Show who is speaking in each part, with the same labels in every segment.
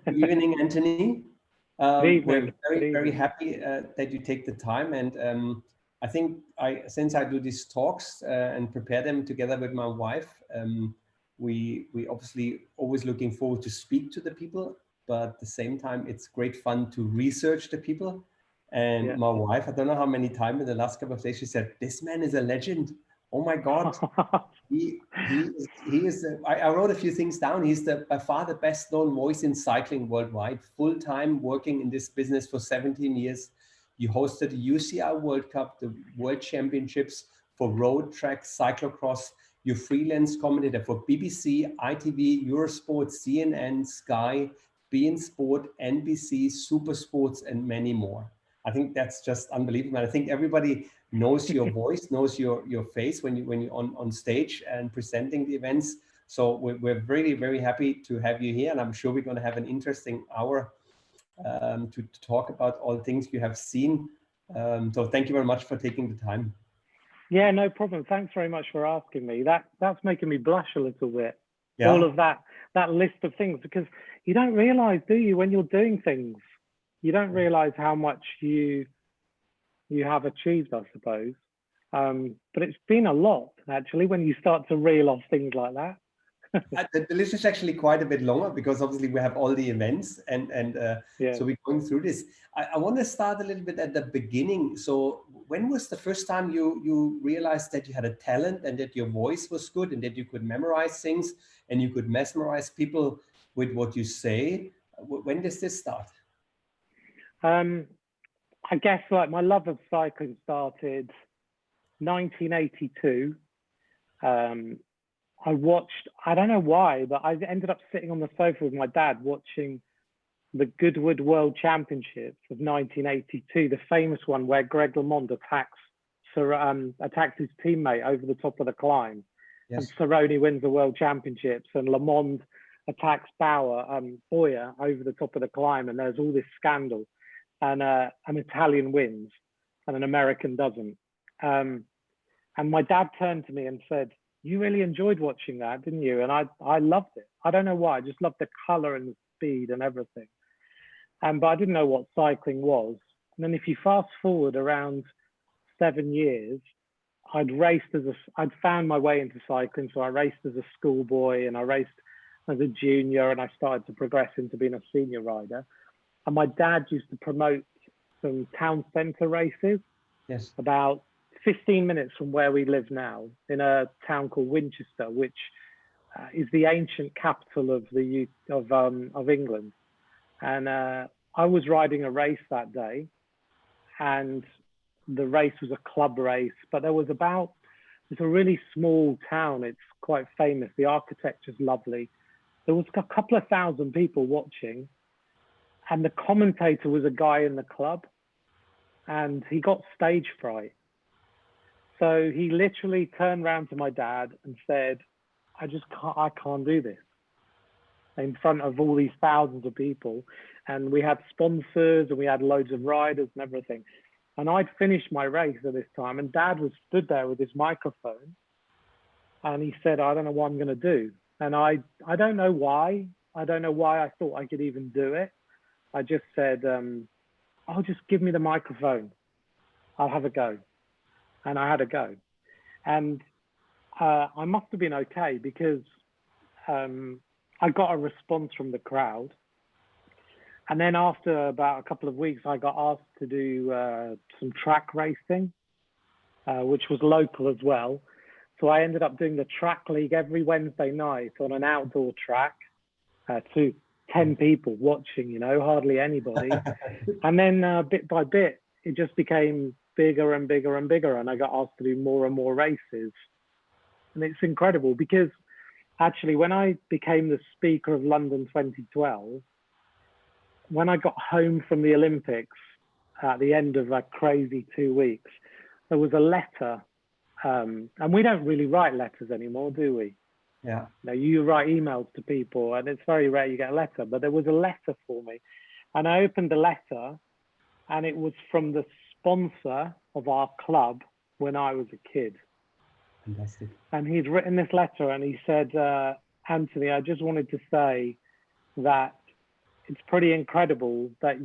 Speaker 1: Good evening, Anthony.
Speaker 2: Good
Speaker 1: We're
Speaker 2: evening.
Speaker 1: very,
Speaker 2: Good
Speaker 1: very
Speaker 2: evening.
Speaker 1: happy that you take the time. And I think since I do these talks and prepare them together with my wife, we obviously always looking forward to speak to the people, but at the same time, it's great fun to research the people. And
Speaker 2: Yeah.
Speaker 1: my wife, I don't know how many times in the last couple of days, she said, "This man is a legend. Oh my God." I wrote a few things down. He's by far the best known voice in cycling worldwide, full time working in this business for 17 years. You hosted the UCI World Cup, the World Championships for road, track, cyclocross. You freelance commentator for BBC, ITV, Eurosport, CNN, Sky, beIN Sport, NBC, Super Sports, and many more. I think that's just unbelievable. I think everybody knows your voice, knows your face when you're on stage and presenting the events. So we're really, very happy to have you here, and I'm sure we're going to have an interesting hour to talk about all things you have seen. So thank you very much for taking the time.
Speaker 2: Yeah, no problem. Thanks very much for asking me. That's making me blush a little bit.
Speaker 1: Yeah.
Speaker 2: All of that list of things, because you don't realize, do you, when you're doing things, you don't realize how much you have achieved, I suppose. But it's been a lot, actually, when you start to reel off things like that.
Speaker 1: The list is actually quite a bit longer because obviously we have all the events and
Speaker 2: Yeah.
Speaker 1: so we're going through this. I want to start a little bit at the beginning. So when was the first time you realized that you had a talent and that your voice was good and that you could memorize things and you could mesmerize people with what you say? When does this start?
Speaker 2: I guess like my love of cycling started 1982. I watched, I don't know why, but I ended up sitting on the sofa with my dad watching the Goodwood World Championships of 1982, the famous one where Greg LeMond attacks his teammate over the top of the climb. Yes. And Cerrone wins the World Championships, and LeMond attacks Boyer over the top of the climb, and there's all this scandal, and an Italian wins and an American doesn't. And my dad turned to me and said, "You really enjoyed watching that, didn't you?" And I loved it. I don't know why. I just loved the color and the speed and everything. But I didn't know what cycling was. And then if you fast forward around 7 years, I'd found my way into cycling. So I raced as a schoolboy and I raced as a junior, and I started to progress into being a senior rider. And my dad used to promote some town centre races.
Speaker 1: Yes.
Speaker 2: About 15 minutes from where we live now, in a town called Winchester, which is the ancient capital of England. And I was riding a race that day, and the race was a club race, but it's a really small town. It's quite famous. The architecture's lovely. There was a couple of thousand people watching, and the commentator was a guy in the club, and he got stage fright. So he literally turned around to my dad and said, I can't do this in front of all these thousands of people. And we had sponsors and we had loads of riders and everything. And I'd finished my race at this time, and Dad was stood there with his microphone, and he said, "I don't know what I'm going to do." And I don't know why. I don't know why I thought I could even do it. I just said, "Oh, just give me the microphone. I'll have a go." And I had a go. And I must have been okay, because I got a response from the crowd. And then after about a couple of weeks, I got asked to do some track racing, which was local as well. So I ended up doing the track league every Wednesday night on an outdoor track to 10 people watching, hardly anybody. And then bit by bit, it just became bigger and bigger and bigger. And I got asked to do more and more races. And it's incredible, because actually when I became the speaker of London 2012, when I got home from the Olympics at the end of a crazy 2 weeks, there was a letter. And we don't really write letters anymore, do we?
Speaker 1: Yeah.
Speaker 2: No, you write emails to people, and it's very rare you get a letter, but there was a letter for me. And I opened the letter, and it was from the sponsor of our club when I was a kid.
Speaker 1: Fantastic.
Speaker 2: And he'd written this letter, and he said, "Anthony, I just wanted to say that it's pretty incredible that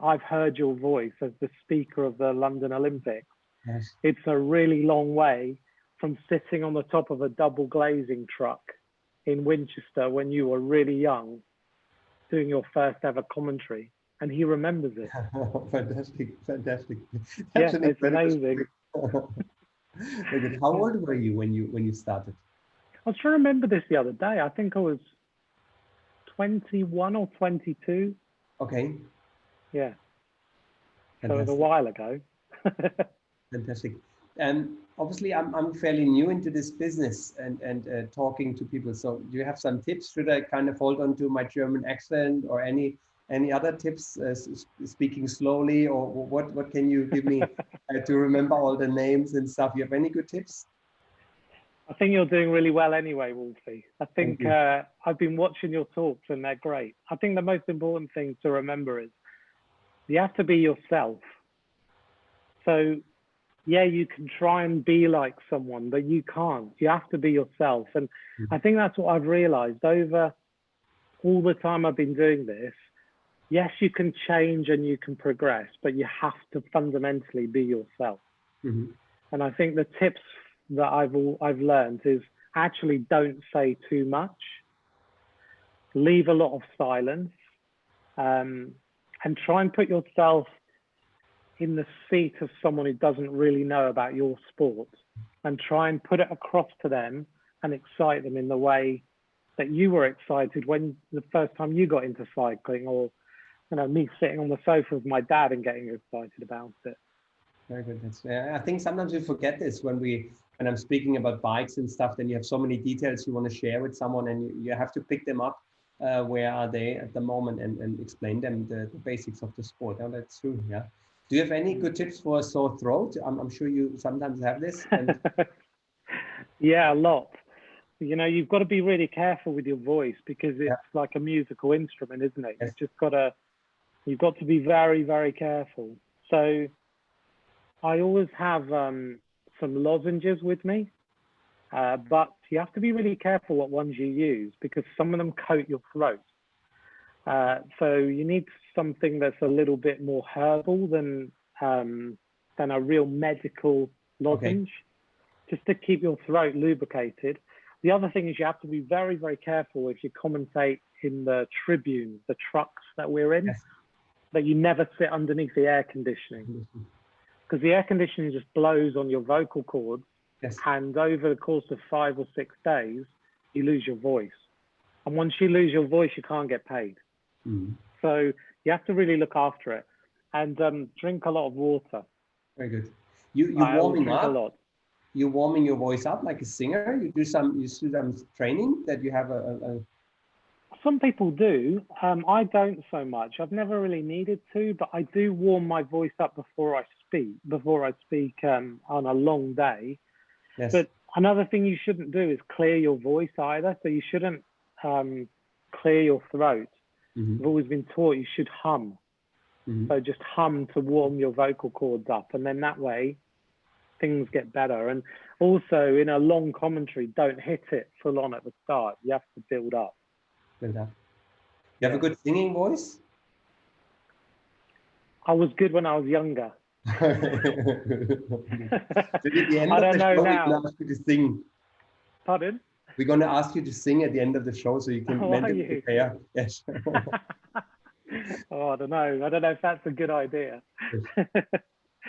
Speaker 2: I've heard your voice as the speaker of the London Olympics.
Speaker 1: Yes.
Speaker 2: It's a really long way from sitting on the top of a double glazing truck in Winchester when you were really young, doing your first ever commentary, and he remembers it.
Speaker 1: Fantastic, fantastic.
Speaker 2: That's it's amazing.
Speaker 1: How old were you when you started?
Speaker 2: I was trying to remember this the other day. I think I was 21 or 22.
Speaker 1: Okay.
Speaker 2: Yeah.
Speaker 1: Fantastic.
Speaker 2: So it was a while ago.
Speaker 1: Fantastic. Obviously, I'm fairly new into this business and talking to people. So do you have some tips? Should I kind of hold on to my German accent or any other tips? Speaking slowly, or what can you give me to remember all the names and stuff? You have any good tips?
Speaker 2: I think you're doing really well anyway, Wolfi. I think I've been watching your talks and they're great. I think the most important thing to remember is you have to be yourself. So yeah, you can try and be like someone, but you can't. You have to be yourself. And I think that's what I've realized over all the time I've been doing this. Yes, you can change and you can progress, but you have to fundamentally be yourself. Mm-hmm. And I think the tips that I've learned is actually don't say too much, leave a lot of silence, and try and put yourself in the seat of someone who doesn't really know about your sport, and try and put it across to them and excite them in the way that you were excited when the first time you got into cycling, or me sitting on the sofa with my dad and getting excited about it.
Speaker 1: Very good. I think sometimes we forget this when I'm speaking about bikes and stuff. Then you have so many details you want to share with someone, and you have to pick them up. Where are they at the moment, and explain them the basics of the sport. Oh, that's true. Yeah. Do you have any good tips for a sore throat? I'm sure you sometimes have this. And...
Speaker 2: Yeah, a lot. You've got to be really careful with your voice because it's like a musical instrument, isn't it?
Speaker 1: Yes.
Speaker 2: You've got to be very, very careful. So I always have some lozenges with me, but you have to be really careful what ones you use because some of them coat your throat. So you need something that's a little bit more herbal than a real medical lozenge, just to keep your throat lubricated. The other thing is you have to be very, very careful if you commentate in the tribune, the trucks that we're in, that you never sit underneath the air conditioning. Because the air conditioning just blows on your vocal cords, and over the course of 5 or 6 days, you lose your voice. And once you lose your voice, you can't get paid. So you have to really look after it, and drink a lot of water.
Speaker 1: Very good. You're warming up
Speaker 2: a lot.
Speaker 1: You're warming your voice up like a singer. You do some training that you have
Speaker 2: Some people do. I don't so much. I've never really needed to, but I do warm my voice up before I speak on a long day. Yes. But another thing you shouldn't do is clear your voice either. So you shouldn't clear your throat. I've always been taught you should hum. So just hum to warm your vocal cords up, and then that way things get better. And also in a long commentary, don't hit it full on at the start. You have to build up.
Speaker 1: You have a good singing voice?
Speaker 2: I was good when I was younger.
Speaker 1: So at the end of the show, we're going to ask you to sing.
Speaker 2: Pardon?
Speaker 1: We're going to ask you to sing at the end of the show so you can mentally prepare. Yes.
Speaker 2: Oh, I don't know if that's a good idea.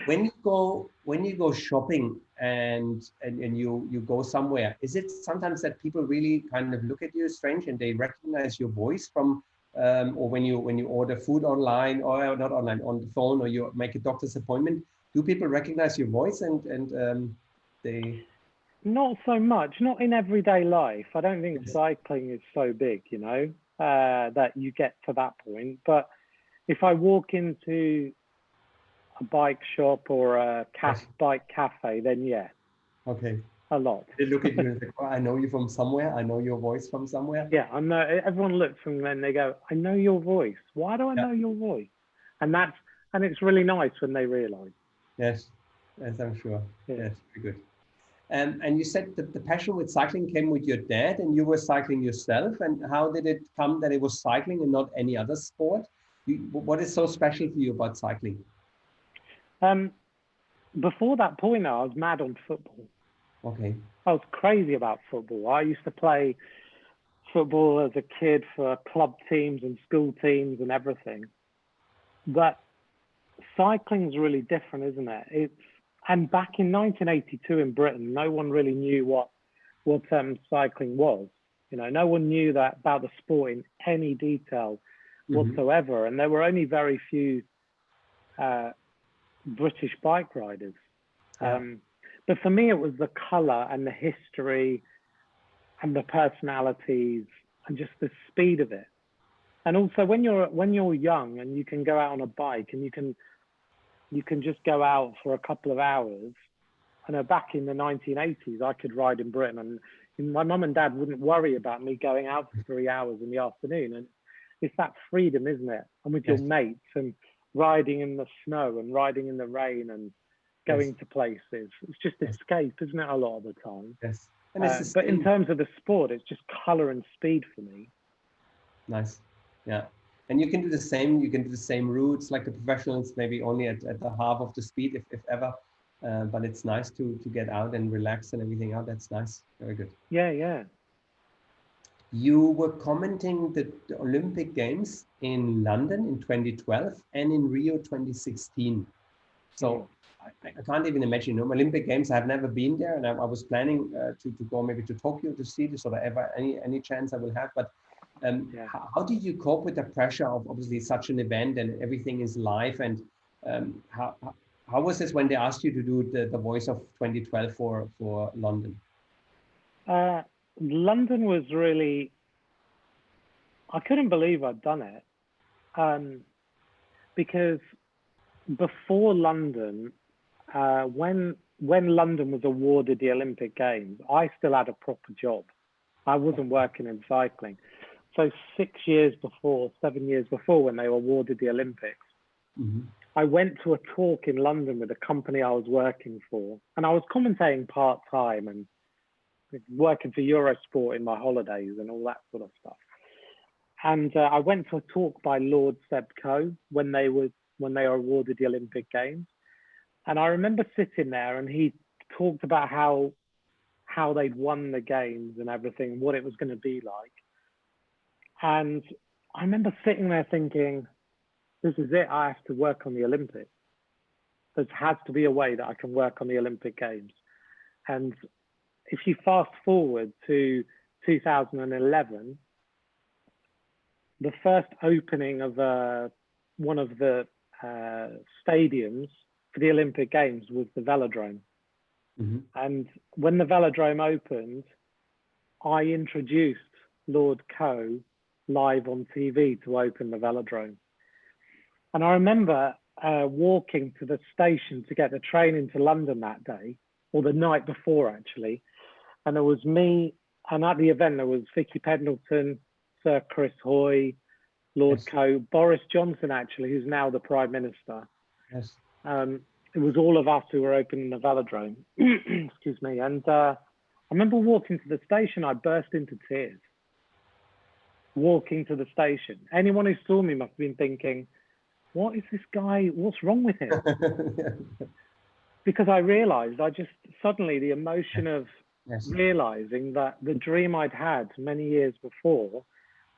Speaker 1: When you go shopping and you go somewhere, is it sometimes that people really kind of look at you strange and they recognize your voice from, or when you order food online, or not online, on the phone, or you make a doctor's appointment, do people recognize your voice and they?
Speaker 2: Not so much, not in everyday life. I don't think cycling is so big, that you get to that point. But if I walk into a bike shop or a bike cafe, then yeah.
Speaker 1: Okay.
Speaker 2: A lot.
Speaker 1: They look at you and say, oh, I know you from somewhere. I know your voice from somewhere.
Speaker 2: Yeah, I know. Everyone looks and then they go, I know your voice. Why do I know your voice? And it's really nice when they realize.
Speaker 1: Yes, I'm sure. Yeah. Yes, very good. And you said that the passion with cycling came with your dad, and you were cycling yourself. And how did it come that it was cycling and not any other sport? What is so special for you about cycling?
Speaker 2: Before that point, I was mad on football.
Speaker 1: Okay.
Speaker 2: I was crazy about football. I used to play football as a kid for club teams and school teams and everything. But cycling's really different, isn't it? And back in 1982 in Britain, no one really knew what cycling was. You know, no one knew that about the sport in any detail whatsoever. And there were only very few British bike riders.
Speaker 1: Yeah.
Speaker 2: But for me, it was the color and the history and the personalities and just the speed of it. And also when you're young and you can go out on a bike and you can just go out for a couple of hours. I know back in the 1980s, I could ride in Britain and my mum and dad wouldn't worry about me going out for 3 hours in the afternoon. And it's that freedom, isn't it? And with your mates and riding in the snow and riding in the rain and going to places. It's just escape, isn't it, a lot of the time?
Speaker 1: Yes. And it's
Speaker 2: but in terms of the sport, it's just color and speed for me.
Speaker 1: Nice. Yeah. And you can do the same. You can do the same routes like the professionals, maybe only at the half of the speed, if ever. But it's nice to get out and relax and everything out. That's nice. Very good.
Speaker 2: Yeah, yeah.
Speaker 1: You were commenting the Olympic Games in London in 2012 and in Rio 2016. So I can't even imagine. Olympic Games, I've never been there, and I was planning to go maybe to Tokyo to see this, or ever any chance I will have. But how did you cope with the pressure of obviously such an event and everything is live? And how was this when they asked you to do the voice of 2012 for London?
Speaker 2: London was really, I couldn't believe I'd done it. Because before London, when London was awarded the Olympic Games, I still had a proper job. I wasn't working in cycling. So 7 years before, when they were awarded the Olympics, I went to a talk in London with a company I was working for, and I was commentating part-time and working for Eurosport in my holidays and all that sort of stuff. And I went to a talk by Lord Seb Coe when they were awarded the Olympic Games. And I remember sitting there and he talked about how they'd won the games and everything, what it was going to be like. And I remember sitting there thinking, this is it, I have to work on the Olympics. There has to be a way that I can work on the Olympic Games. And if you fast forward to 2011, the first opening of one of the stadiums for the Olympic Games was the velodrome. And when the velodrome opened, I introduced Lord Coe live on TV to open the velodrome. And I remember walking to the station to get the train into London that day, or the night before actually. And it was me, and at the event there was Vicky Pendleton, Sir Chris Hoy, Lord Coe, Boris Johnson actually, who's now the Prime Minister. It was all of us who were opening the velodrome. Excuse me. And I remember walking to the station, I burst into tears. Walking to the station. Anyone who saw me must have been thinking, what is this guy, what's wrong with him? Because I realized, suddenly the emotion of realizing that the dream I'd had many years before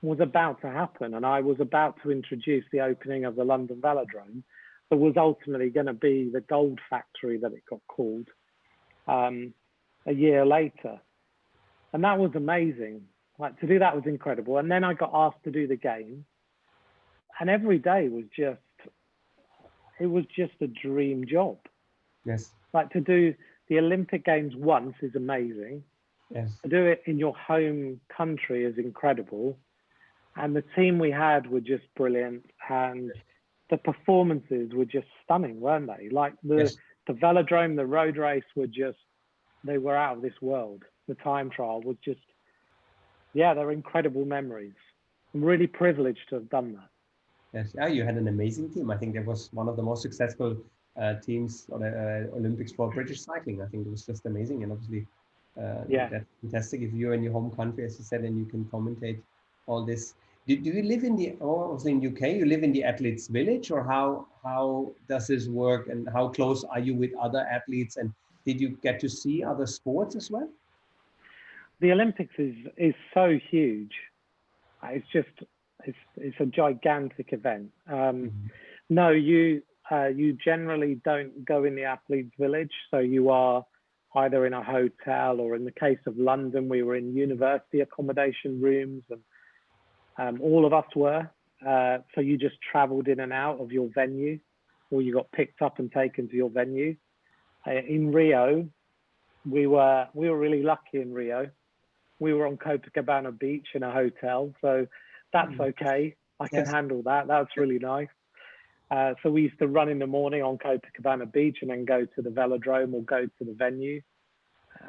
Speaker 2: was about to happen. And I was about to introduce the opening of the London Velodrome that was ultimately going to be the gold factory that it got called a year later. And that was amazing. Like, to do that was incredible. And then I got asked to do the game. And every day was just a dream job. Like, to do the Olympic Games once is amazing. To do it in your home country is incredible. And the team we had were just brilliant. And the performances were just stunning, weren't they? Like the velodrome, the road race they were out of this world. The time trial was just, they're incredible memories. I'm really privileged to have done that.
Speaker 1: Yes, you had an amazing team. I think that was one of the most successful teams or the Olympics for British cycling. I think it was just amazing, and obviously that's fantastic if you're in your home country, as you said, and you can commentate all this. Do you live in the, obviously in UK, you live in the athletes village, or how does this work, and how close are you with other athletes, and did you get to see other sports as well?
Speaker 2: The Olympics is so huge. It's just, it's a gigantic event. No, you generally don't go in the athletes village. So you are either in a hotel, or in the case of London, we were in university accommodation rooms, and all of us were. So you just traveled in and out of your venue, or you got picked up and taken to your venue. In Rio, we were really lucky in Rio. We were on Copacabana Beach in a hotel, so that's okay. I can handle that. That's really nice. So we used to run in the morning on Copacabana Beach and then go to the velodrome or go to the venue.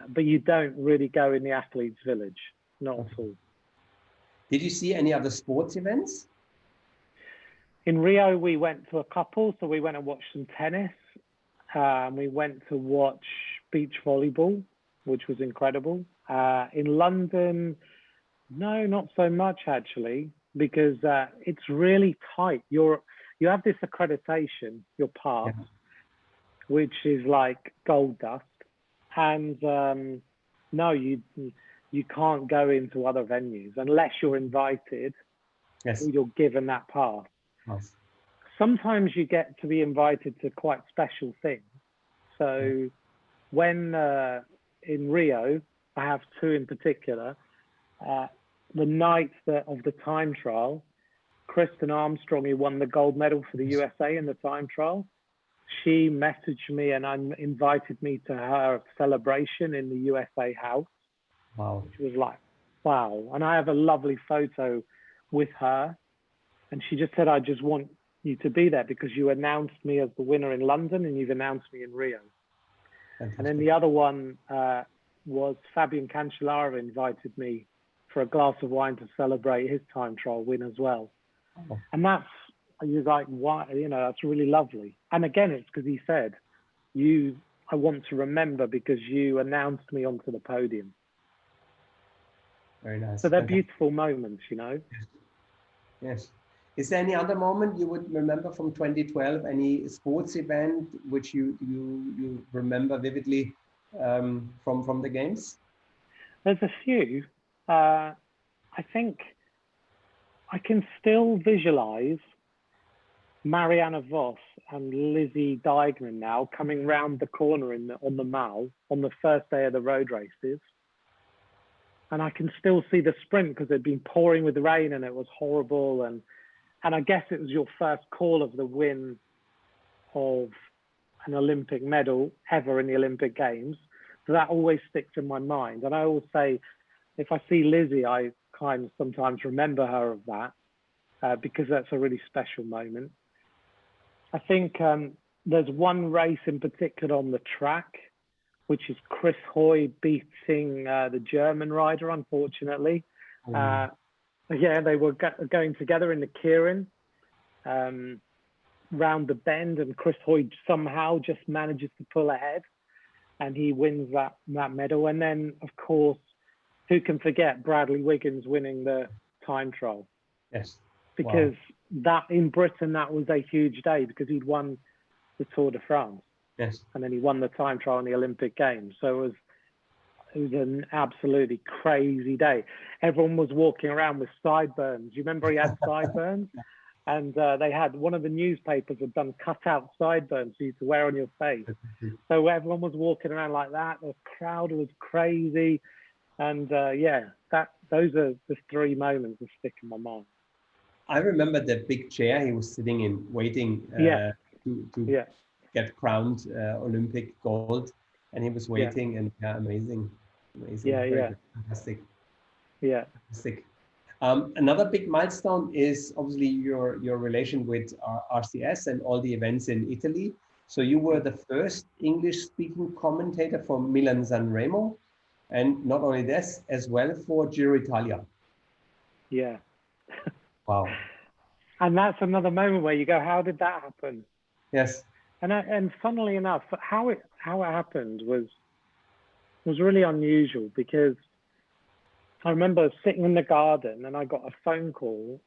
Speaker 2: But you don't really go in the athletes village, not at all.
Speaker 1: Did you see any other sports events?
Speaker 2: In Rio, we went to a couple. So we went and watched some tennis. We went to watch beach volleyball, which was incredible. In London, no, not so much actually, because it's really tight. You have this accreditation, your pass, which is like gold dust, and no, you can't go into other venues unless you're invited. Yes. Or you're given that pass. Nice. Sometimes you get to be invited to quite special things. So when in Rio, I have two in particular. The night of the time trial, Kristen Armstrong, who won the gold medal for the USA in the time trial, she messaged me and invited me to her celebration in the USA house. Wow. Which was like, wow. And I have a lovely photo with her. And she just said, I just want you to be there because you announced me as the winner in London and you've announced me in Rio. Fantastic. And then the other one was Fabian Cancellara invited me for a glass of wine to celebrate his time trial win as well. Oh. And you're like, why? That's really lovely. And again, it's because he said, I want to remember because you announced me onto the podium.
Speaker 1: Very nice.
Speaker 2: So they're beautiful moments,
Speaker 1: Yes. Is there any other moment you would remember from 2012? Any sports event which you remember vividly from the games?
Speaker 2: There's a few. I think I can still visualize Marianne Vos and Lizzie Deignan now coming round the corner on the Mall on the first day of the road races. And I can still see the sprint because it'd been pouring with rain and it was horrible. And I guess it was your first call of the win of an Olympic medal ever in the Olympic Games. So that always sticks in my mind. And I always say, if I see Lizzie, I kind of sometimes remember her of that because that's a really special moment. I think there's one race in particular on the track, which is Chris Hoy beating the German rider, unfortunately. They were going together in the Keirin round the bend, and Chris Hoy somehow just manages to pull ahead, and he wins that medal. And then, of course, who can forget Bradley Wiggins winning the time trial? Yes. Because that in Britain, that was a huge day because he'd won the Tour de France. Yes. And then he won the time trial in the Olympic Games. So it was an absolutely crazy day. Everyone was walking around with sideburns. You remember he had sideburns? And they had, one of the newspapers had done cutout sideburns for you to wear on your face. So everyone was walking around like that. The crowd was crazy. And those are the three moments that stick in my mind. I remember the big chair he was sitting in, waiting to get crowned Olympic gold, and he was waiting, and amazing, fantastic, fantastic. Another big milestone is obviously your relation with RCS and all the events in Italy. So you were the first English-speaking commentator for Milan San Remo, and not only this, as well for Giro Italia. Yeah. Wow. And that's another moment where you go, how did that happen? Yes. And funnily enough, how it happened was really unusual, because I remember sitting in the garden and I got a phone call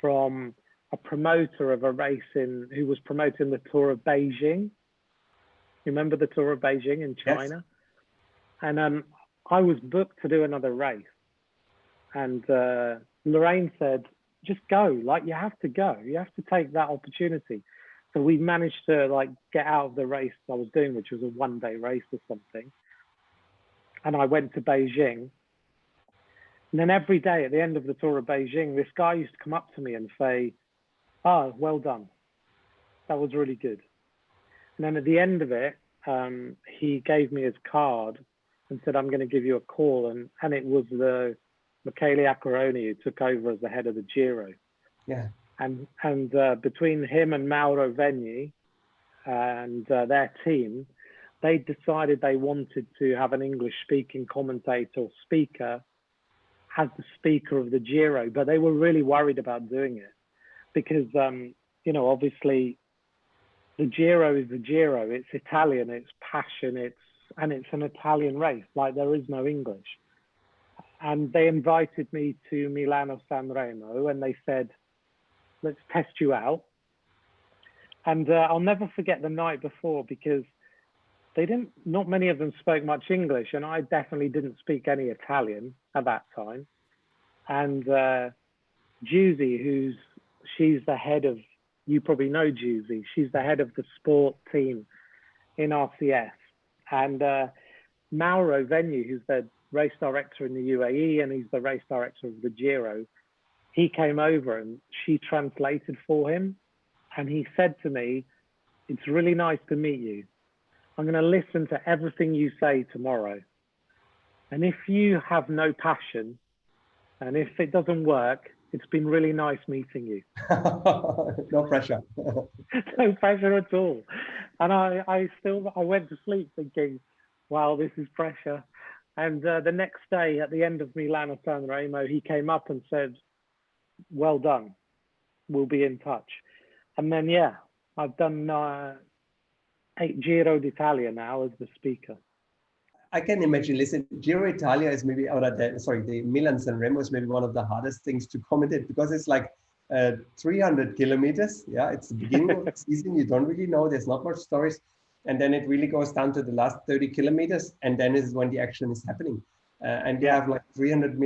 Speaker 2: from a promoter of a race who was promoting the Tour of Beijing. You remember the Tour of Beijing in China? Yes. And I was booked to do another race. And Lorraine said, just go, like, you have to go. You have to take that opportunity. So we managed to like get out of the race I was doing, which was a one-day race or something. And I went to Beijing. And then every day at the end of the Tour of Beijing, this guy used to come up to me and say, "Oh, well done. That was really good." And then at the end of it, he gave me his card and said, "I'm going to give you a call." And it was the Michele Accaroni who took over as the head of the Giro.
Speaker 1: Yeah.
Speaker 2: And between him and Mauro Vegni and their team, they decided they wanted to have an English-speaking commentator or speaker as the speaker of the Giro, but they were really worried about doing it because, you know, obviously the Giro is the Giro. It's Italian, it's passion, it's an Italian race. Like, there is no English. And they invited me to Milano San Remo and they said, "Let's test you out." And I'll never forget the night before, because not many of them spoke much English, and I definitely didn't speak any Italian at that time. And Giusy, she's the head of, you probably know Giusy, she's the head of the sport team in RCS. And Mauro Vegni, who's the race director in the UAE, and he's the race director of the Giro, he came over and she translated for him. And he said to me, "It's really nice to meet you. I'm going to listen to everything you say tomorrow. And if you have no passion, and if it doesn't work, it's been really nice meeting you."
Speaker 1: No pressure.
Speaker 2: No pressure at all. And I went to sleep thinking, wow, this is pressure. And the next day at the end of Milano San Remo, he came up and said, "Well done. We'll be in touch." And then, yeah, I've done 8 Giro d'Italia now as the speaker.
Speaker 1: I can imagine, listen, Giro Italia is maybe, the Milan San Remo is maybe one of the hardest things to commentate, because it's like 300 kilometers. Yeah, it's the beginning of the season. You don't really know. There's not much stories. And then it really goes down to the last 30 kilometers. And then is when the action is happening. And you have like 300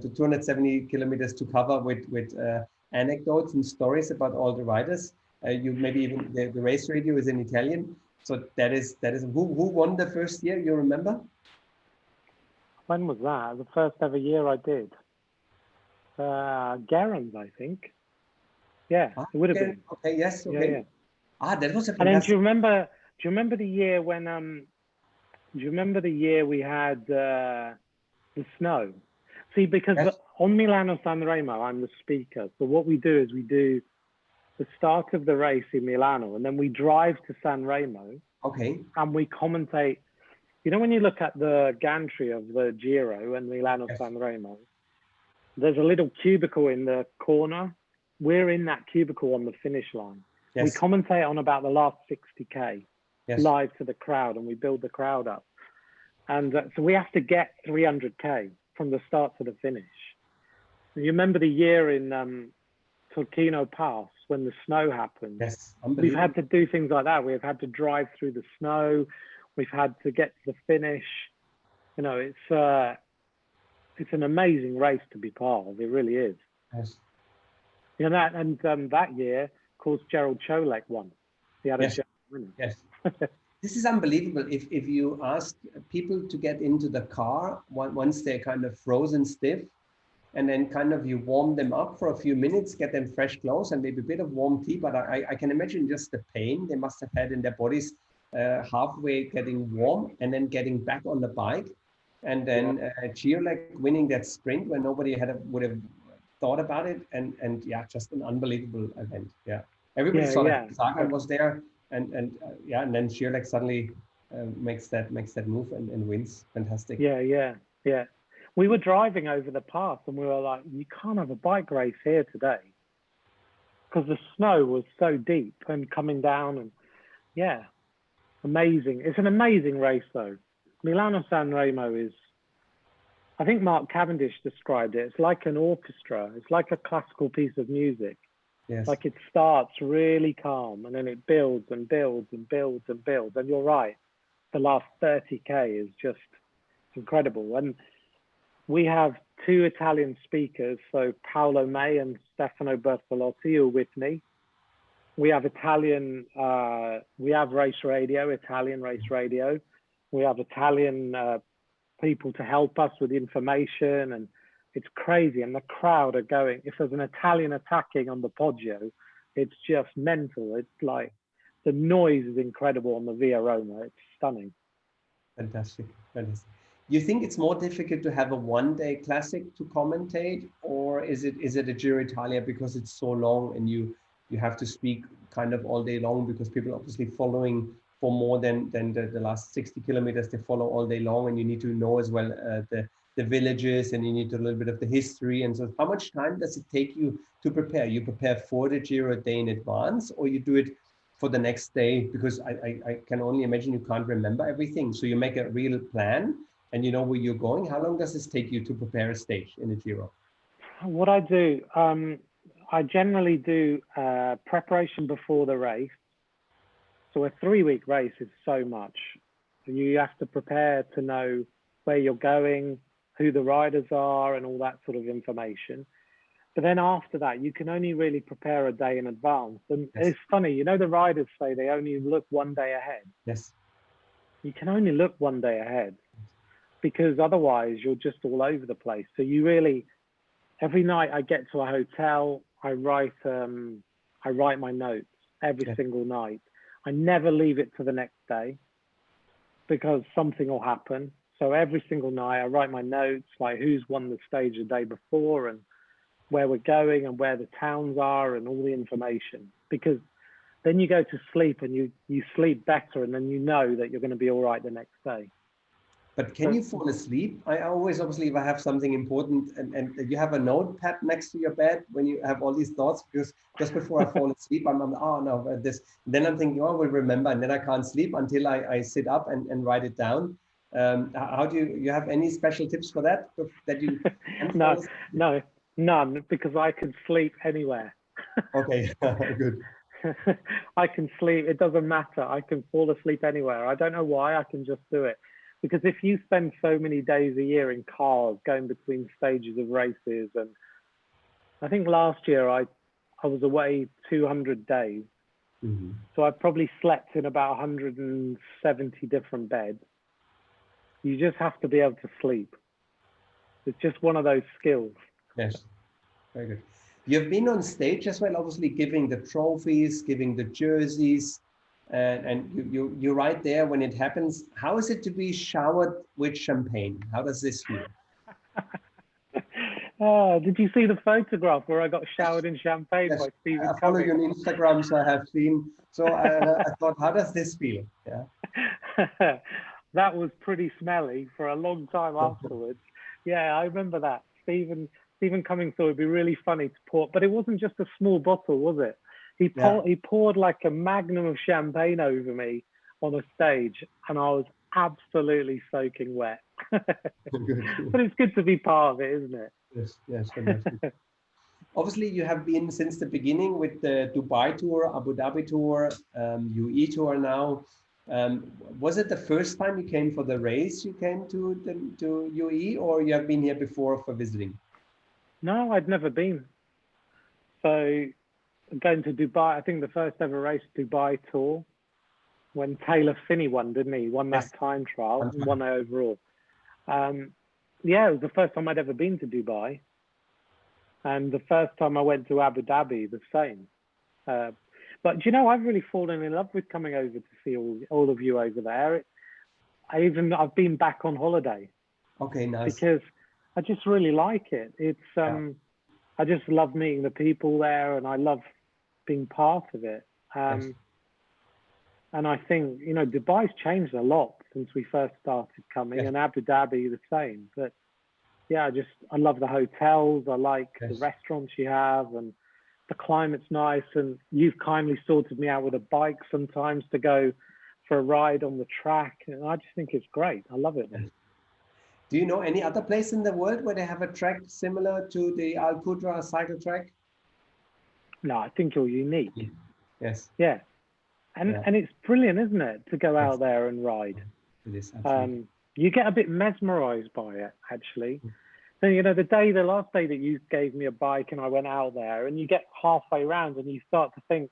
Speaker 1: to 270 kilometers to cover with anecdotes and stories about all the riders. You maybe even the race radio is in Italian. So that is who won the first year, you remember?
Speaker 2: When was that? The first ever year I did. Gerrans, I think. Yeah, it would have been.
Speaker 1: Okay, yes, okay. Yeah. That was a fantastic.
Speaker 2: And then do you remember the year when we had the snow? See, because on Milano San Remo, I'm the speaker. So what we do is we do the start of the race in Milano, and then we drive to San Remo.
Speaker 1: Okay.
Speaker 2: And we commentate. You know, when you look at the gantry of the Giro and Milano San Remo, there's a little cubicle in the corner. We're in that cubicle on the finish line. Yes. We commentate on about the last 60K live to the crowd, and we build the crowd up. And so we have to get 300K from the start to the finish. And you remember the year in Turquino Pass when the snow happened?
Speaker 1: Yes,
Speaker 2: we've had to do things like that. We've had to drive through the snow. We've had to get to the finish. You know, it's an amazing race to be part of. It really is.
Speaker 1: Yes.
Speaker 2: You know, that year, of course, Gerald Cholek won. He had a winner.
Speaker 1: Yes. This is unbelievable. If you ask people to get into the car once they're kind of frozen stiff, and then kind of you warm them up for a few minutes, get them fresh clothes and maybe a bit of warm tea. But I can imagine just the pain they must have had in their bodies halfway getting warm and then getting back on the bike. And then Giolek winning that sprint when nobody would have thought about it. And yeah, just an unbelievable event. Yeah. Everybody saw that Sagan was there. And then Giolek suddenly makes that move and wins. Fantastic.
Speaker 2: Yeah. We were driving over the pass and we were like, you can't have a bike race here today, because the snow was so deep and coming down. And yeah, amazing. It's an amazing race though. Milano San Remo is, I think Mark Cavendish described it. It's like an orchestra. It's like a classical piece of music.
Speaker 1: Yes.
Speaker 2: Like it starts really calm and then it builds and builds and builds and builds. And you're right, the last 30K is just incredible. And we have two Italian speakers, so Paolo May and Stefano Bertolotti, who are with me. We have we have race radio, Italian race radio. We have Italian people to help us with information, and it's crazy. And the crowd are going, if there's an Italian attacking on the Poggio, it's just mental. It's like, the noise is incredible on the Via Roma. It's stunning.
Speaker 1: Fantastic, fantastic. You think it's more difficult to have a one-day classic to commentate, or is it a Giro Italia because it's so long and you have to speak kind of all day long, because people are obviously following for more than the last 60 kilometers, they follow all day long, and you need to know as well the villages, and you need a little bit of the history. And so how much time does it take you to prepare? You prepare for the Giro a day in advance, or you do it for the next day? Because I can only imagine you can't remember everything. So you make a real plan and you know where you're going. How long does this take you to prepare a stage in a Giro?
Speaker 2: What I do, I generally do preparation before the race. So a 3-week race is so much. You have to prepare to know where you're going, who the riders are, and all that sort of information. But then after that, you can only really prepare a day in advance. And
Speaker 1: yes.
Speaker 2: It's funny, you know, the riders say they only look one day ahead.
Speaker 1: Yes.
Speaker 2: You can only look one day ahead, because otherwise you're just all over the place. So you really, every night I get to a hotel, I write my notes every single night. I never leave it to the next day because something will happen. So every single night I write my notes, like who's won the stage the day before and where we're going and where the towns are and all the information. Because then you go to sleep and you sleep better, and then you know that you're going to be all right the next day.
Speaker 1: But can you fall asleep? I always, obviously, if I have something important and you have a notepad next to your bed when you have all these thoughts, because just before I fall asleep, I'm oh no, this. Then I'm thinking, oh, I will remember, and then I can't sleep until I sit up and write it down. How do you have any special tips for that? That you
Speaker 2: No, none, because I can sleep anywhere.
Speaker 1: Okay, good.
Speaker 2: I can sleep. It doesn't matter. I can fall asleep anywhere. I don't know why. I can just do it. Because if you spend so many days a year in cars going between stages of races, and I think last year I was away 200 days. Mm-hmm. So I probably slept in about 170 different beds. You just have to be able to sleep. It's just one of those skills.
Speaker 1: Yes, very good. You've been on stage as well, obviously giving the trophies, giving the jerseys. And you're right there when it happens. How is it to be showered with champagne? How does this feel?
Speaker 2: Did you see the photograph where I got showered in champagne by Stephen?
Speaker 1: I follow you on Instagram, so I have seen. So I thought, how does this feel? Yeah.
Speaker 2: That was pretty smelly for a long time afterwards. Yeah, I remember that. Stephen coming thought it'd be really funny to pour, but it wasn't just a small bottle, was it? He poured like a magnum of champagne over me on a stage, and I was absolutely soaking wet. But it's good to be part of it, isn't it?
Speaker 1: Yes, fantastic. Obviously, you have been since the beginning with the Dubai tour, Abu Dhabi tour, UAE tour now. Was it the first time you came for the race? You came to UAE, or you have been here before for visiting?
Speaker 2: No, I'd never been. So going to Dubai, I think the first ever race Dubai tour, when Taylor Finney won, didn't he? Won that time trial and won overall. Yeah, it was the first time I'd ever been to Dubai. And the first time I went to Abu Dhabi, the same. But you know, I've really fallen in love with coming over to see all of you over there. I've been back on holiday.
Speaker 1: Okay, nice.
Speaker 2: Because I just really like it. It's I just love meeting the people there, and I love being part of it. And I think, you know, Dubai's changed a lot since we first started coming, and Abu Dhabi the same. But yeah, I love the hotels. I like the restaurants you have, and the climate's nice, and you've kindly sorted me out with a bike sometimes to go for a ride on the track. And I just think it's great. I love it.
Speaker 1: Do you know any other place in the world where they have a track similar to the Alcudra cycle track?
Speaker 2: No, I think you're unique.
Speaker 1: Yes.
Speaker 2: Yeah. And it's brilliant, isn't it, to go out there and ride?
Speaker 1: It is, absolutely.
Speaker 2: You get a bit mesmerized by it, actually. So, you know, the last day that you gave me a bike and I went out there, and you get halfway around and you start to think,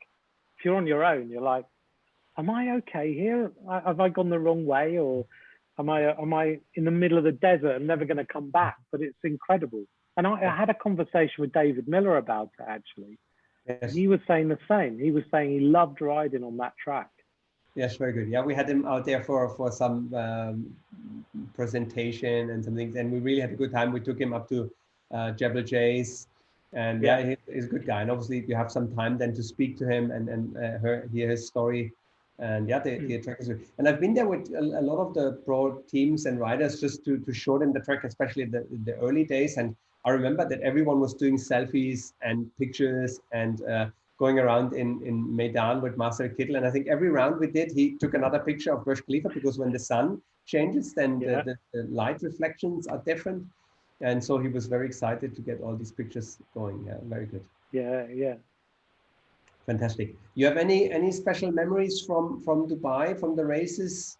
Speaker 2: if you're on your own, you're like, am I okay here? Have I gone the wrong way? Or am I in the middle of the desert and never going to come back? But it's incredible. And I had a conversation with David Miller about it, actually.
Speaker 1: Yes.
Speaker 2: He was saying the same. He was saying he loved riding on that track. Yes,
Speaker 1: very good. Yeah, we had him out there for some presentation and some things, and we really had a good time. We took him up to Jebel Jays, and he's a good guy. And obviously, you have some time then to speak to him and hear his story. And the track is good. And I've been there with a lot of the pro teams and riders just to show them the track, especially in the early days. And I remember that everyone was doing selfies and pictures and going around in Maidan with Marcel Kittel. And I think every round we did, he took another picture of Burj Khalifa, because when the sun changes, then the light reflections are different. And so he was very excited to get all these pictures going. Yeah, very good.
Speaker 2: Yeah.
Speaker 1: Fantastic. You have any special memories from Dubai, from the races?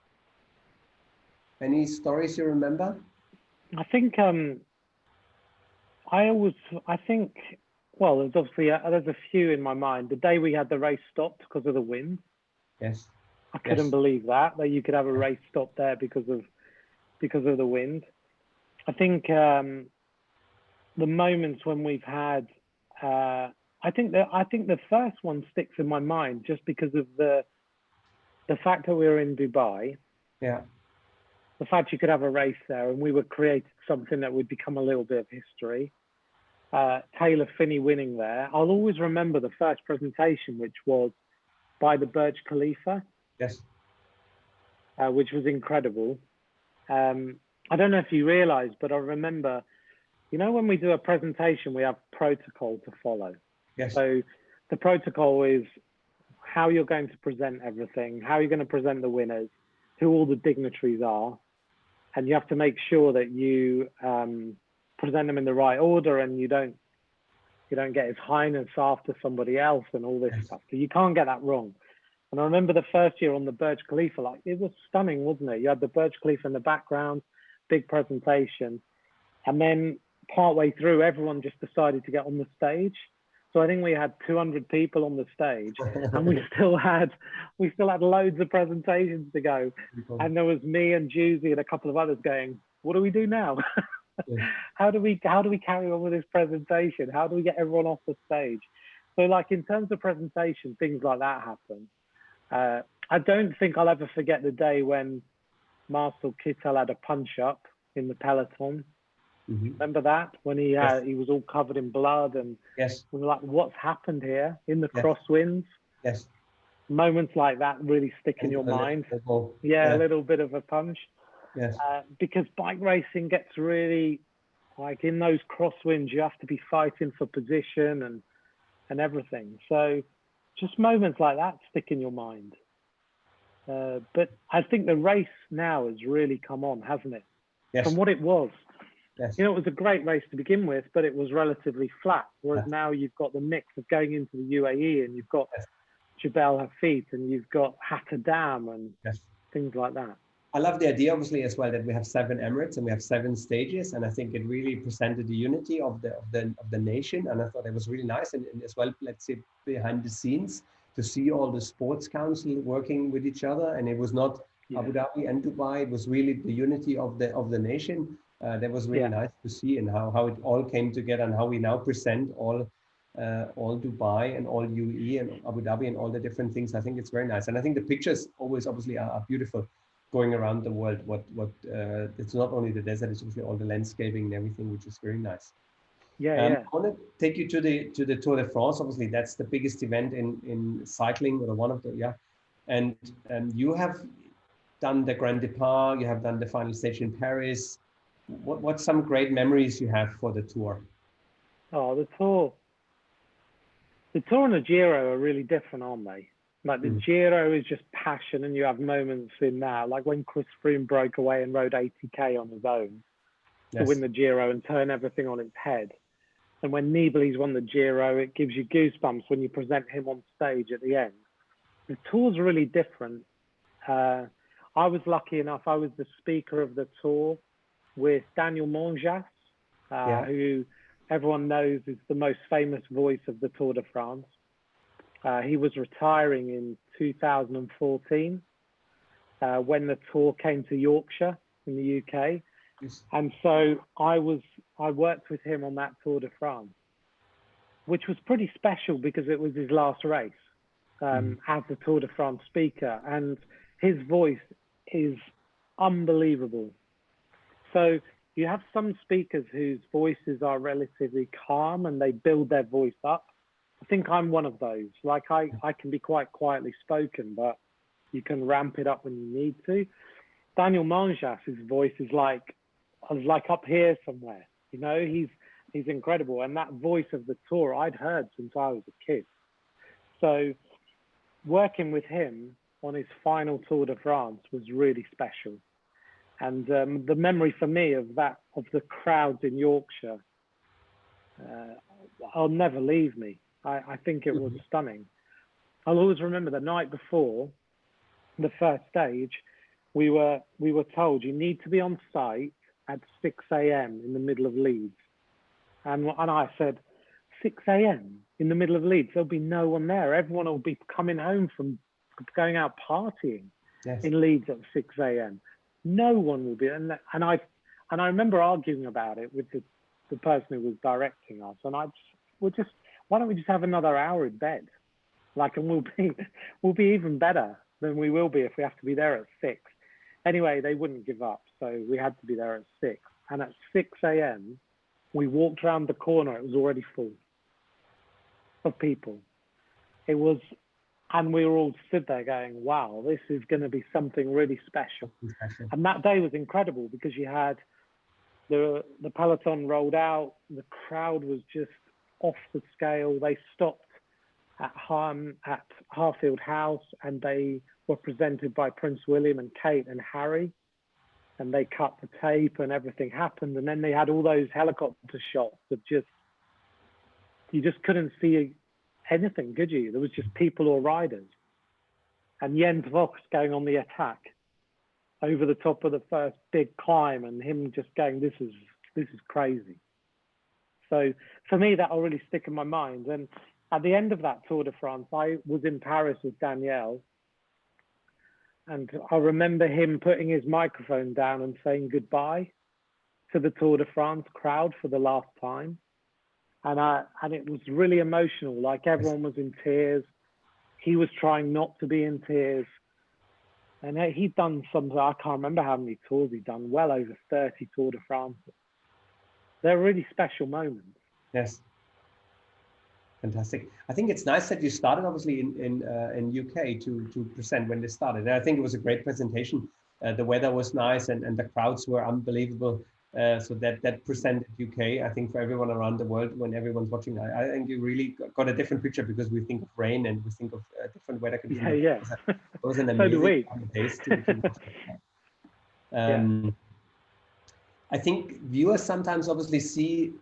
Speaker 1: Any stories you remember?
Speaker 2: I think well, there's obviously there's a few in my mind. The day we had the race stopped because of the wind.
Speaker 1: Yes.
Speaker 2: I couldn't believe that you could have a race stop there because of the wind. I think the moments when we've had I think the first one sticks in my mind just because of the fact that we were in Dubai.
Speaker 1: Yeah.
Speaker 2: The fact you could have a race there, and we would create something that would become a little bit of history. Taylor Phinney winning there. I'll always remember the first presentation, which was by the Burj Khalifa.
Speaker 1: Yes.
Speaker 2: Which was incredible. I don't know if you realize, but I remember, you know, when we do a presentation, we have protocol to follow.
Speaker 1: Yes.
Speaker 2: So the protocol is how you're going to present everything, how you're going to present the winners, who all the dignitaries are, and you have to make sure that you present them in the right order, and you don't get His Highness after somebody else and all this stuff. So you can't get that wrong. And I remember the first year on the Burj Khalifa, like, it was stunning, wasn't it? You had the Burj Khalifa in the background, big presentation, and then partway through, everyone just decided to get on the stage. So I think we had 200 people on the stage, and we still had loads of presentations to go. And there was me and Juicy and a couple of others going, what do we do now? How do we carry on with this presentation? How do we get everyone off the stage? So, like, in terms of presentation, things like that happen. I don't think I'll ever forget the day when Marcel Kittel had a punch up in the peloton.
Speaker 1: Mm-hmm.
Speaker 2: Remember that, when he was all covered in blood, and we were like, what's happened here in the crosswinds?
Speaker 1: Yes.
Speaker 2: Moments like that really stick in your mind. A little bit of a punch.
Speaker 1: Yes.
Speaker 2: Because bike racing gets really, like, in those crosswinds, you have to be fighting for position and everything. So just moments like that stick in your mind. But I think the race now has really come on, hasn't it?
Speaker 1: Yes.
Speaker 2: From what it was.
Speaker 1: Yes.
Speaker 2: You know, it was a great race to begin with, but it was relatively flat. Whereas now you've got the mix of going into the UAE, and you've got Jebel Hafid, and you've got Hatterdam and things like that.
Speaker 1: I love the idea, obviously, as well, that we have 7 Emirates and we have 7 stages, and I think it really presented the unity of the nation. And I thought it was really nice, and as well, let's say, behind the scenes, to see all the sports council working with each other. And it was not Abu Dhabi and Dubai; it was really the unity of the nation. That was really nice to see, and how it all came together, and how we now present all Dubai and all UAE and Abu Dhabi and all the different things. I think it's very nice, and I think the pictures always obviously are beautiful. Going around the world, it's not only the desert, it's obviously all the landscaping and everything, which is very nice. I want to take you to the Tour de France. Obviously, that's the biggest event in cycling, or one of the and you have done the Grand Depart, you have done the final stage in Paris. What's some great memories you have for the Tour?
Speaker 2: Oh, the Tour. The Tour and the Giro are really different, aren't they? Like the Giro is just passion, and you have moments in that, like when Chris Froome broke away and rode 80k on his own to win the Giro and turn everything on its head. And when Nibali's won the Giro, it gives you goosebumps when you present him on stage at the end. The Tour's really different. I was lucky enough, I was the speaker of the Tour with Daniel Monjas, who everyone knows is the most famous voice of the Tour de France. He was retiring in 2014 when the Tour came to Yorkshire in the UK. And so I worked with him on that Tour de France, which was pretty special because it was his last race as the Tour de France speaker. And his voice is unbelievable. So you have some speakers whose voices are relatively calm and they build their voice up. I think I'm one of those. Like I can be quite quietly spoken, but you can ramp it up when you need to. Daniel Monjas' voice is like up here somewhere. You know, he's incredible. And that voice of the Tour I'd heard since I was a kid. So working with him on his final Tour de France was really special. And the memory for me of the crowds in Yorkshire, I'll never leave me. I think it was stunning. I'll always remember the night before the first stage, we were told you need to be on site at 6 a.m. in the middle of Leeds. And I said, 6 a.m. in the middle of Leeds, there'll be no one there. Everyone will be coming home from going out partying in Leeds at 6 a.m. No one will be. And I remember arguing about it with the person who was directing us. And why don't we just have another hour in bed? Like, and we'll be even better than we will be if we have to be there at 6. Anyway, they wouldn't give up. So we had to be there at 6. And at 6 a.m., we walked around the corner. It was already full of people. And we were all stood there going, wow, this is going to be something really special. And that day was incredible because you had the peloton rolled out. The crowd was just off the scale. They stopped at Harfield House and they were presented by Prince William and Kate and Harry. And they cut the tape and everything happened. And then they had all those helicopter shots of you just couldn't see anything, could you? There was just people or riders. And Jens Vox going on the attack over the top of the first big climb and him just going, this is crazy. So for me, that'll really stick in my mind. And at the end of that Tour de France, I was in Paris with Danielle. And I remember him putting his microphone down and saying goodbye to the Tour de France crowd for the last time. And it was really emotional, like everyone was in tears. He was trying not to be in tears. And he'd done something, I can't remember how many tours he'd done, well over 30 Tour de France. They're really special moments.
Speaker 1: Yes. Fantastic. I think it's nice that you started obviously in UK to present when they started. And I think it was a great presentation. The weather was nice and the crowds were unbelievable. So that presented UK, I think for everyone around the world, when everyone's watching, I think you really got a different picture because we think of rain and we think of different weather conditions.
Speaker 2: Yeah.
Speaker 1: It was an
Speaker 2: So do we.
Speaker 1: amazing days I think viewers sometimes obviously see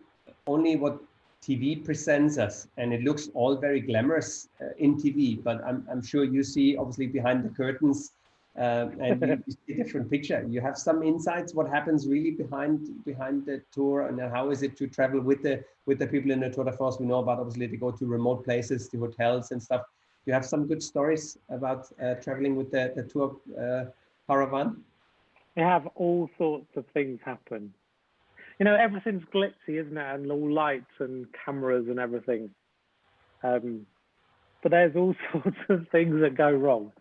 Speaker 1: only what TV presents us, and it looks all very glamorous in TV, but I'm sure you see obviously behind the curtains and you see a different picture. You have some insights what happens really behind the tour, and how is it to travel with the people in the Tour de France. We know about obviously they go to remote places, to hotels and stuff. You have some good stories about traveling with the tour caravan.
Speaker 2: They have all sorts of things happen. You know, everything's glitzy, isn't it? And all lights and cameras and everything. But there's all sorts of things that go wrong.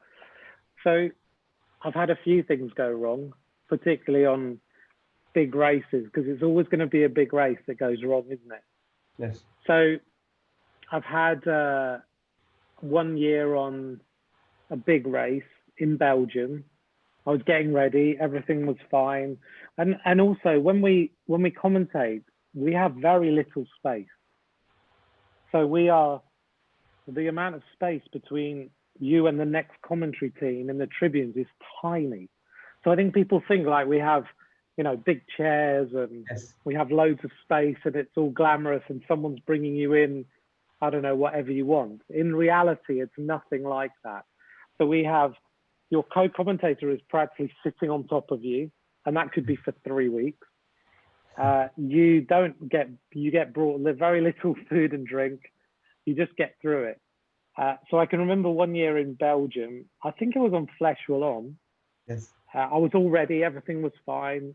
Speaker 2: So I've had a few things go wrong, particularly on big races, because it's always going to be a big race that goes wrong, isn't it?
Speaker 1: Yes.
Speaker 2: So I've had 1 year on a big race in Belgium. I was getting ready, everything was fine. And also when we commentate, we have very little space. So we are the amount of space between you and the next commentary team in the tribunes is tiny. So I think people think like we have, you know, big chairs and
Speaker 1: Yes.
Speaker 2: we have loads of space and it's all glamorous and someone's bringing you in, I don't know, whatever you want. In reality, it's nothing like that. So we have your co-commentator is practically sitting on top of you, and that could be for 3 weeks. You get brought very little food and drink. You just get through it. So I can remember one year in Belgium, I think it was on Flesh Wallon.
Speaker 1: Yes.
Speaker 2: I was all ready, everything was fine.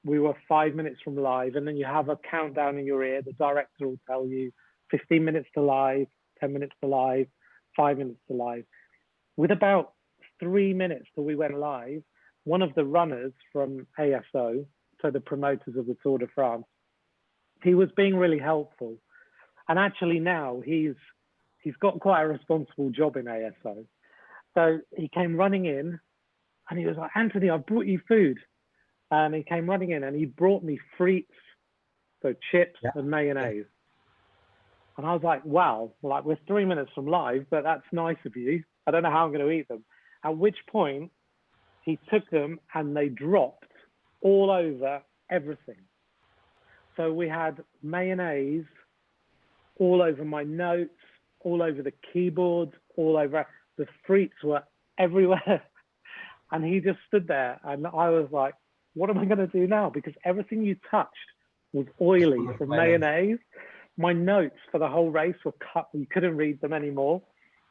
Speaker 2: We were 5 minutes from live, and then you have a countdown in your ear. The director will tell you 15 minutes to live, 10 minutes to live, 5 minutes to live. With about 3 minutes till we went live, one of the runners from ASO, so the promoters of the Tour de France, he was being really helpful. And actually now he's got quite a responsible job in ASO. So he came running in and he was like, Anthony, I brought you food. And he came running in and he brought me frites, so chips and mayonnaise. And I was like, wow, like we're 3 minutes from live, but that's nice of you. I don't know how I'm going to eat them. At which point he took them and they dropped all over everything. So we had mayonnaise all over my notes, all over the keyboard, all over, the frites were everywhere. And he just stood there and I was like, what am I going to do now? Because everything you touched was oily from mayonnaise. My notes for the whole race were cut. You couldn't read them anymore.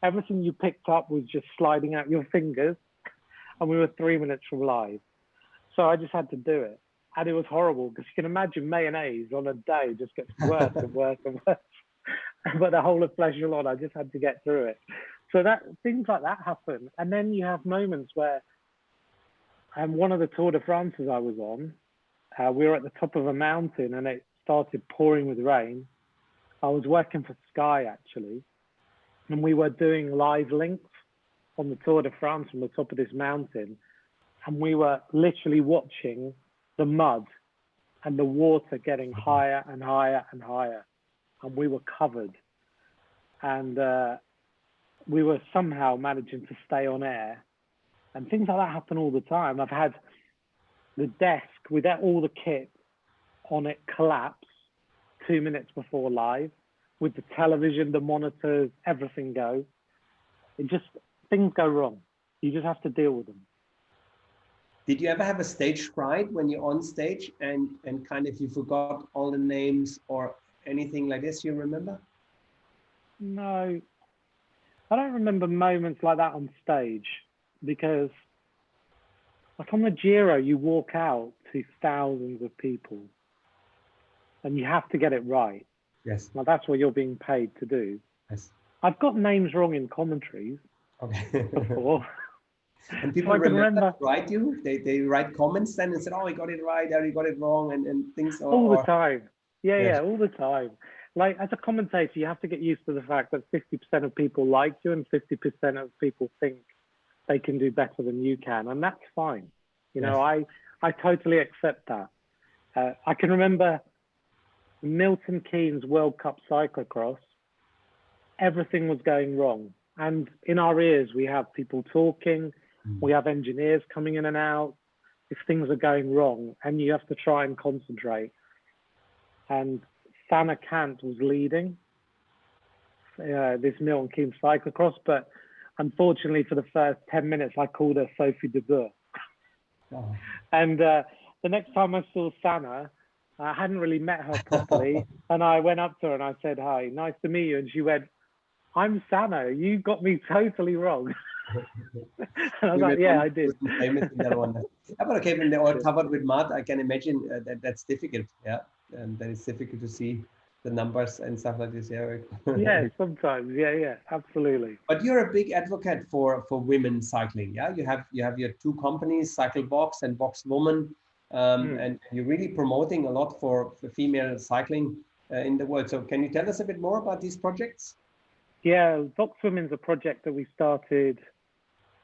Speaker 2: Everything you picked up was just sliding out your fingers. And we were 3 minutes from live. So I just had to do it. And it was horrible because you can imagine mayonnaise on a day just gets worse and worse and worse. But the whole of Flesh Wallon, I just had to get through it. So that things like that happen. And then you have moments where one of the Tour de France's I was on, we were at the top of a mountain and it started pouring with rain. I was working for Sky actually, and we were doing live links on the Tour de France from the top of this mountain. And we were literally watching the mud and the water getting higher and higher and higher. And we were covered. And we were somehow managing to stay on air. And things like that happen all the time. I've had the desk with all the kit on it collapse 2 minutes before live, with the television, the monitors, everything go. Things go wrong. You just have to deal with them.
Speaker 1: Did you ever have a stage fright when you're on stage and kind of you forgot all the names or anything like this you remember?
Speaker 2: No, I don't remember moments like that on stage because like on the Giro, you walk out to thousands of people and you have to get it right.
Speaker 1: Yes.
Speaker 2: Now that's what you're being paid to do.
Speaker 1: Yes.
Speaker 2: I've got names wrong in commentaries before.
Speaker 1: And people remember write you? They write comments then and said, oh, he got it right, or he got it wrong, and things.
Speaker 2: All the time. Yeah, all the time. Like as a commentator, you have to get used to the fact that 50% of people like you and 50% of people think they can do better than you can. And that's fine. You know, I totally accept that. I can remember Milton Keynes World Cup cyclocross. Everything was going wrong. And in our ears, we have people talking. We have engineers coming in and out if things are going wrong, and you have to try and concentrate. And Sana Kant was leading this Milton Keynes cyclocross, but unfortunately for the first 10 minutes, I called her Sophie de Boer. Oh. And the next time I saw Sana, I hadn't really met her properly, and I went up to her and I said, hi, nice to meet you. And she went, I'm Sana, you got me totally wrong. And I was like, yeah, I did.
Speaker 1: But okay, when they're all covered with mud, I can imagine that's difficult. Yeah, and then it's difficult to see the numbers and stuff like this. Yeah,
Speaker 2: yeah, sometimes. Yeah, absolutely.
Speaker 1: But you're a big advocate for women cycling. Yeah, you have your two companies, Cycle Vox and Vox Women, and you're really promoting a lot for female cycling in the world. So can you tell us a bit more about these projects?
Speaker 2: Yeah, Vox Women's a project that we started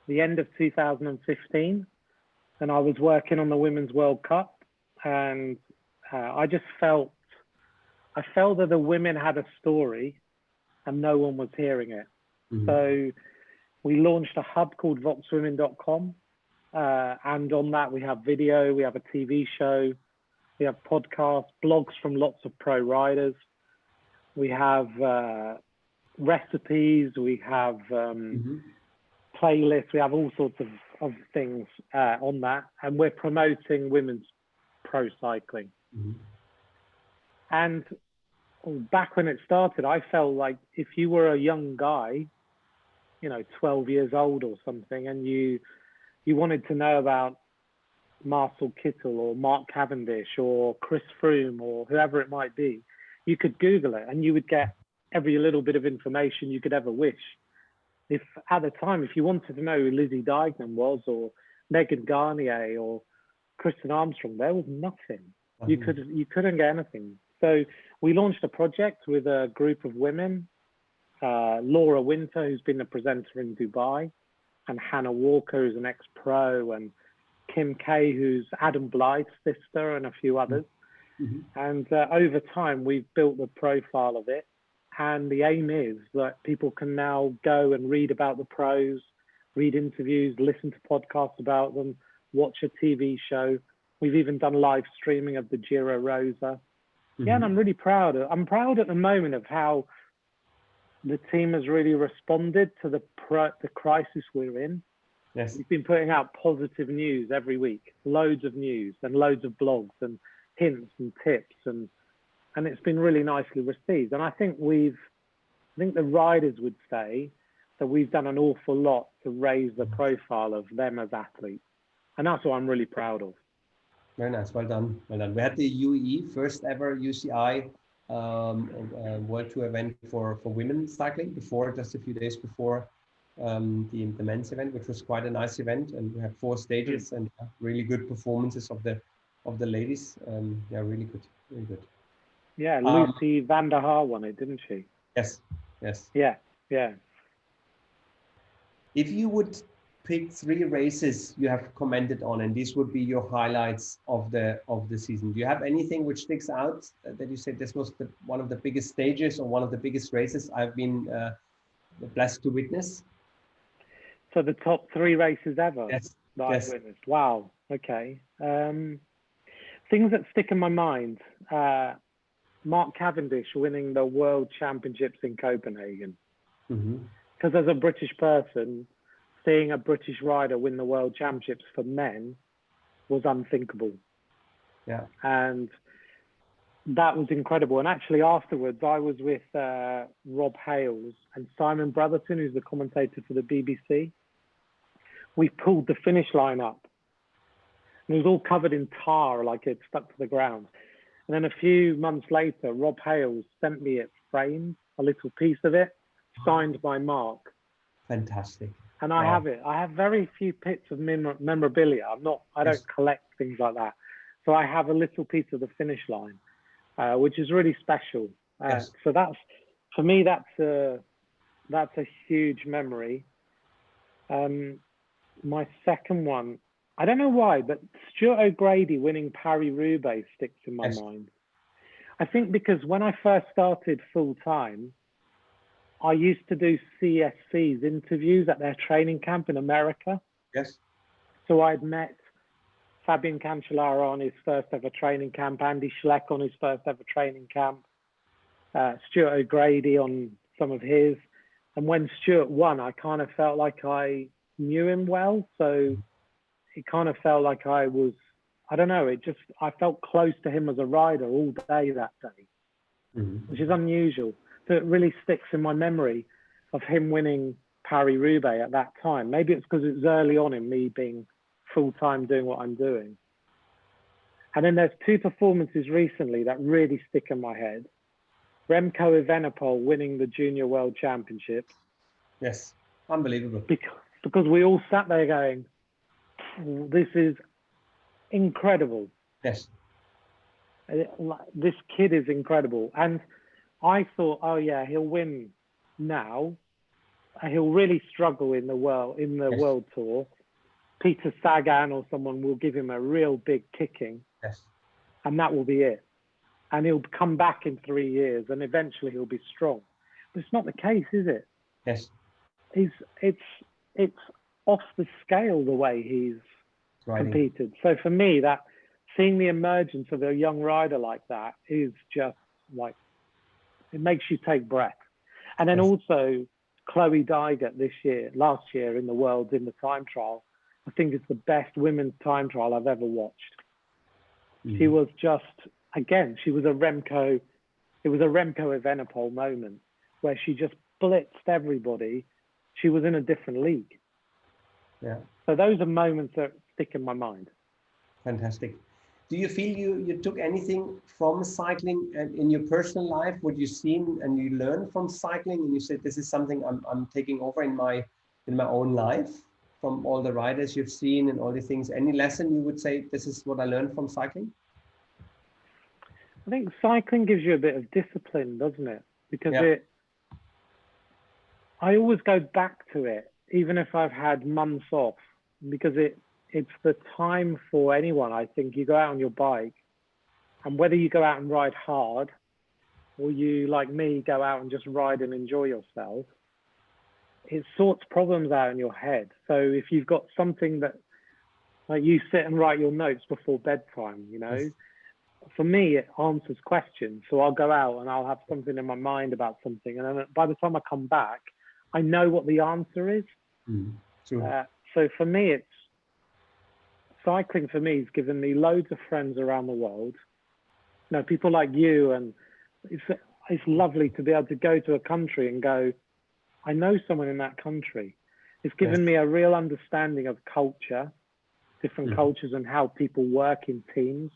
Speaker 2: the end of 2015, and I was working on the Women's World Cup, and I felt that the women had a story and no one was hearing it. So we launched a hub called voxwomen.com. And on that, we have video, we have a TV show, we have podcasts, blogs from lots of pro riders. We have recipes, we have playlists, we have all sorts of things on that. And we're promoting women's pro cycling. And back when it started, I felt like if you were a young guy, 12 years old or something, and you wanted to know about Marcel Kittel or Mark Cavendish or Chris Froome or whoever it might be, you could Google it and you would get every little bit of information you could ever wish. If at the time, if you wanted to know who Lizzie Deignan was or Megan Garnier or Kristen Armstrong, there was nothing. You couldn't get anything. So we launched a project with a group of women, Laura Winter, who's been a presenter in Dubai, and Hannah Walker, who's an ex-pro, and Kim Kay, who's Adam Blythe's sister, and a few others. And over time, we've built the profile of it. And the aim is that people can now go and read about the pros, read interviews, listen to podcasts about them, watch a TV show. We've even done live streaming of the Giro Rosa. Yeah, and I'm really proud. I'm proud at the moment of how the team has really responded to the crisis we're in.
Speaker 1: Yes.
Speaker 2: We've been putting out positive news every week, loads of news and loads of blogs and hints and tips, and it's been really nicely received. And I think the riders would say that we've done an awful lot to raise the profile of them as athletes. And that's what I'm really proud of.
Speaker 1: Very nice. Well done. Well done. We had the UAE first ever UCI World Tour event for women cycling just a few days before the men's event, which was quite a nice event. And we had 4 stages and really good performances of the ladies. Yeah, really good. Really good.
Speaker 2: Yeah, Lucy van der Haar won it, didn't she?
Speaker 1: Yes. Yes.
Speaker 2: Yeah.
Speaker 1: If you would pick 3 races you have commented on, and these would be your highlights of the season, do you have anything which sticks out that you say this was one of the biggest stages or one of the biggest races I've been blessed to witness?
Speaker 2: So the top 3 races ever
Speaker 1: that
Speaker 2: I've witnessed. Wow. Okay. Things that stick in my mind. Mark Cavendish winning the World Championships in Copenhagen. Because as a British person, seeing a British rider win the World Championships for men was unthinkable.
Speaker 1: Yeah.
Speaker 2: And that was incredible. And actually afterwards, I was with Rob Hales and Simon Brotherton, who's the commentator for the BBC. We pulled the finish line up. And it was all covered in tar, like it stuck to the ground. And then a few months later, Rob Hales sent me it framed, a little piece of it, signed by Mark.
Speaker 1: Fantastic.
Speaker 2: And I have it. I have very few bits of memorabilia. I don't collect things like that. So I have a little piece of the finish line, which is really special. So for me, that's a huge memory. My second one, I don't know why, but Stuart O'Grady winning Paris-Roubaix sticks in my mind. I think because when I first started full time, I used to do CSC's interviews at their training camp in America.
Speaker 1: Yes.
Speaker 2: So I'd met Fabian Cancellara on his first ever training camp, Andy Schleck on his first ever training camp, Stuart O'Grady on some of his. And when Stuart won, I kind of felt like I knew him well. So it kind of felt like I felt close to him as a rider all day that day, which is unusual. So it really sticks in my memory of him winning Paris-Roubaix at that time. Maybe it's because it was early on in me being full-time doing what I'm doing. And then there's 2 performances recently that really stick in my head. Remco Evenepoel winning the Junior World Championship.
Speaker 1: Yes, unbelievable.
Speaker 2: Because we all sat there going, this is incredible.
Speaker 1: Yes.
Speaker 2: This kid is incredible. And I thought, oh yeah, he'll win now. He'll really struggle in the world tour. Peter Sagan or someone will give him a real big kicking.
Speaker 1: Yes.
Speaker 2: And that will be it. And he'll come back in 3 years and eventually he'll be strong. But it's not the case, is it?
Speaker 1: Yes.
Speaker 2: it's off the scale the way he's
Speaker 1: Riding.
Speaker 2: competed. So for me, that seeing the emergence of a young rider like that is just like, it makes you take breath. And then also Chloe Dygert last year in the Worlds in the time trial, I think it's the best women's time trial I've ever watched. She was just, again, she was a Remco, it was a Remco Evenepoel moment where she just blitzed everybody. She was in a different league.
Speaker 1: Yeah.
Speaker 2: So those are moments that stick in my mind.
Speaker 1: Fantastic. Do you feel you took anything from cycling and in your personal life, what you've seen and you learned from cycling, and you said, this is something I'm taking over in my own life from all the riders you've seen and all the things? Any lesson you would say, this is what I learned from cycling?
Speaker 2: I think cycling gives you a bit of discipline, doesn't it? Because I always go back to it, even if I've had months off, because it's the time for anyone. I think you go out on your bike, and whether you go out and ride hard or you, like me, go out and just ride and enjoy yourself, it sorts problems out in your head. So if you've got something that, like, you sit and write your notes before bedtime, you know, for me, it answers questions. So I'll go out and I'll have something in my mind about something. And then by the time I come back, I know what the answer is.
Speaker 1: Sure.
Speaker 2: So for me, cycling for me has given me loads of friends around the world. You know, people like you, and it's lovely to be able to go to a country and go, I know someone in that country. It's given me a real understanding of culture, different cultures, and how people work in teams,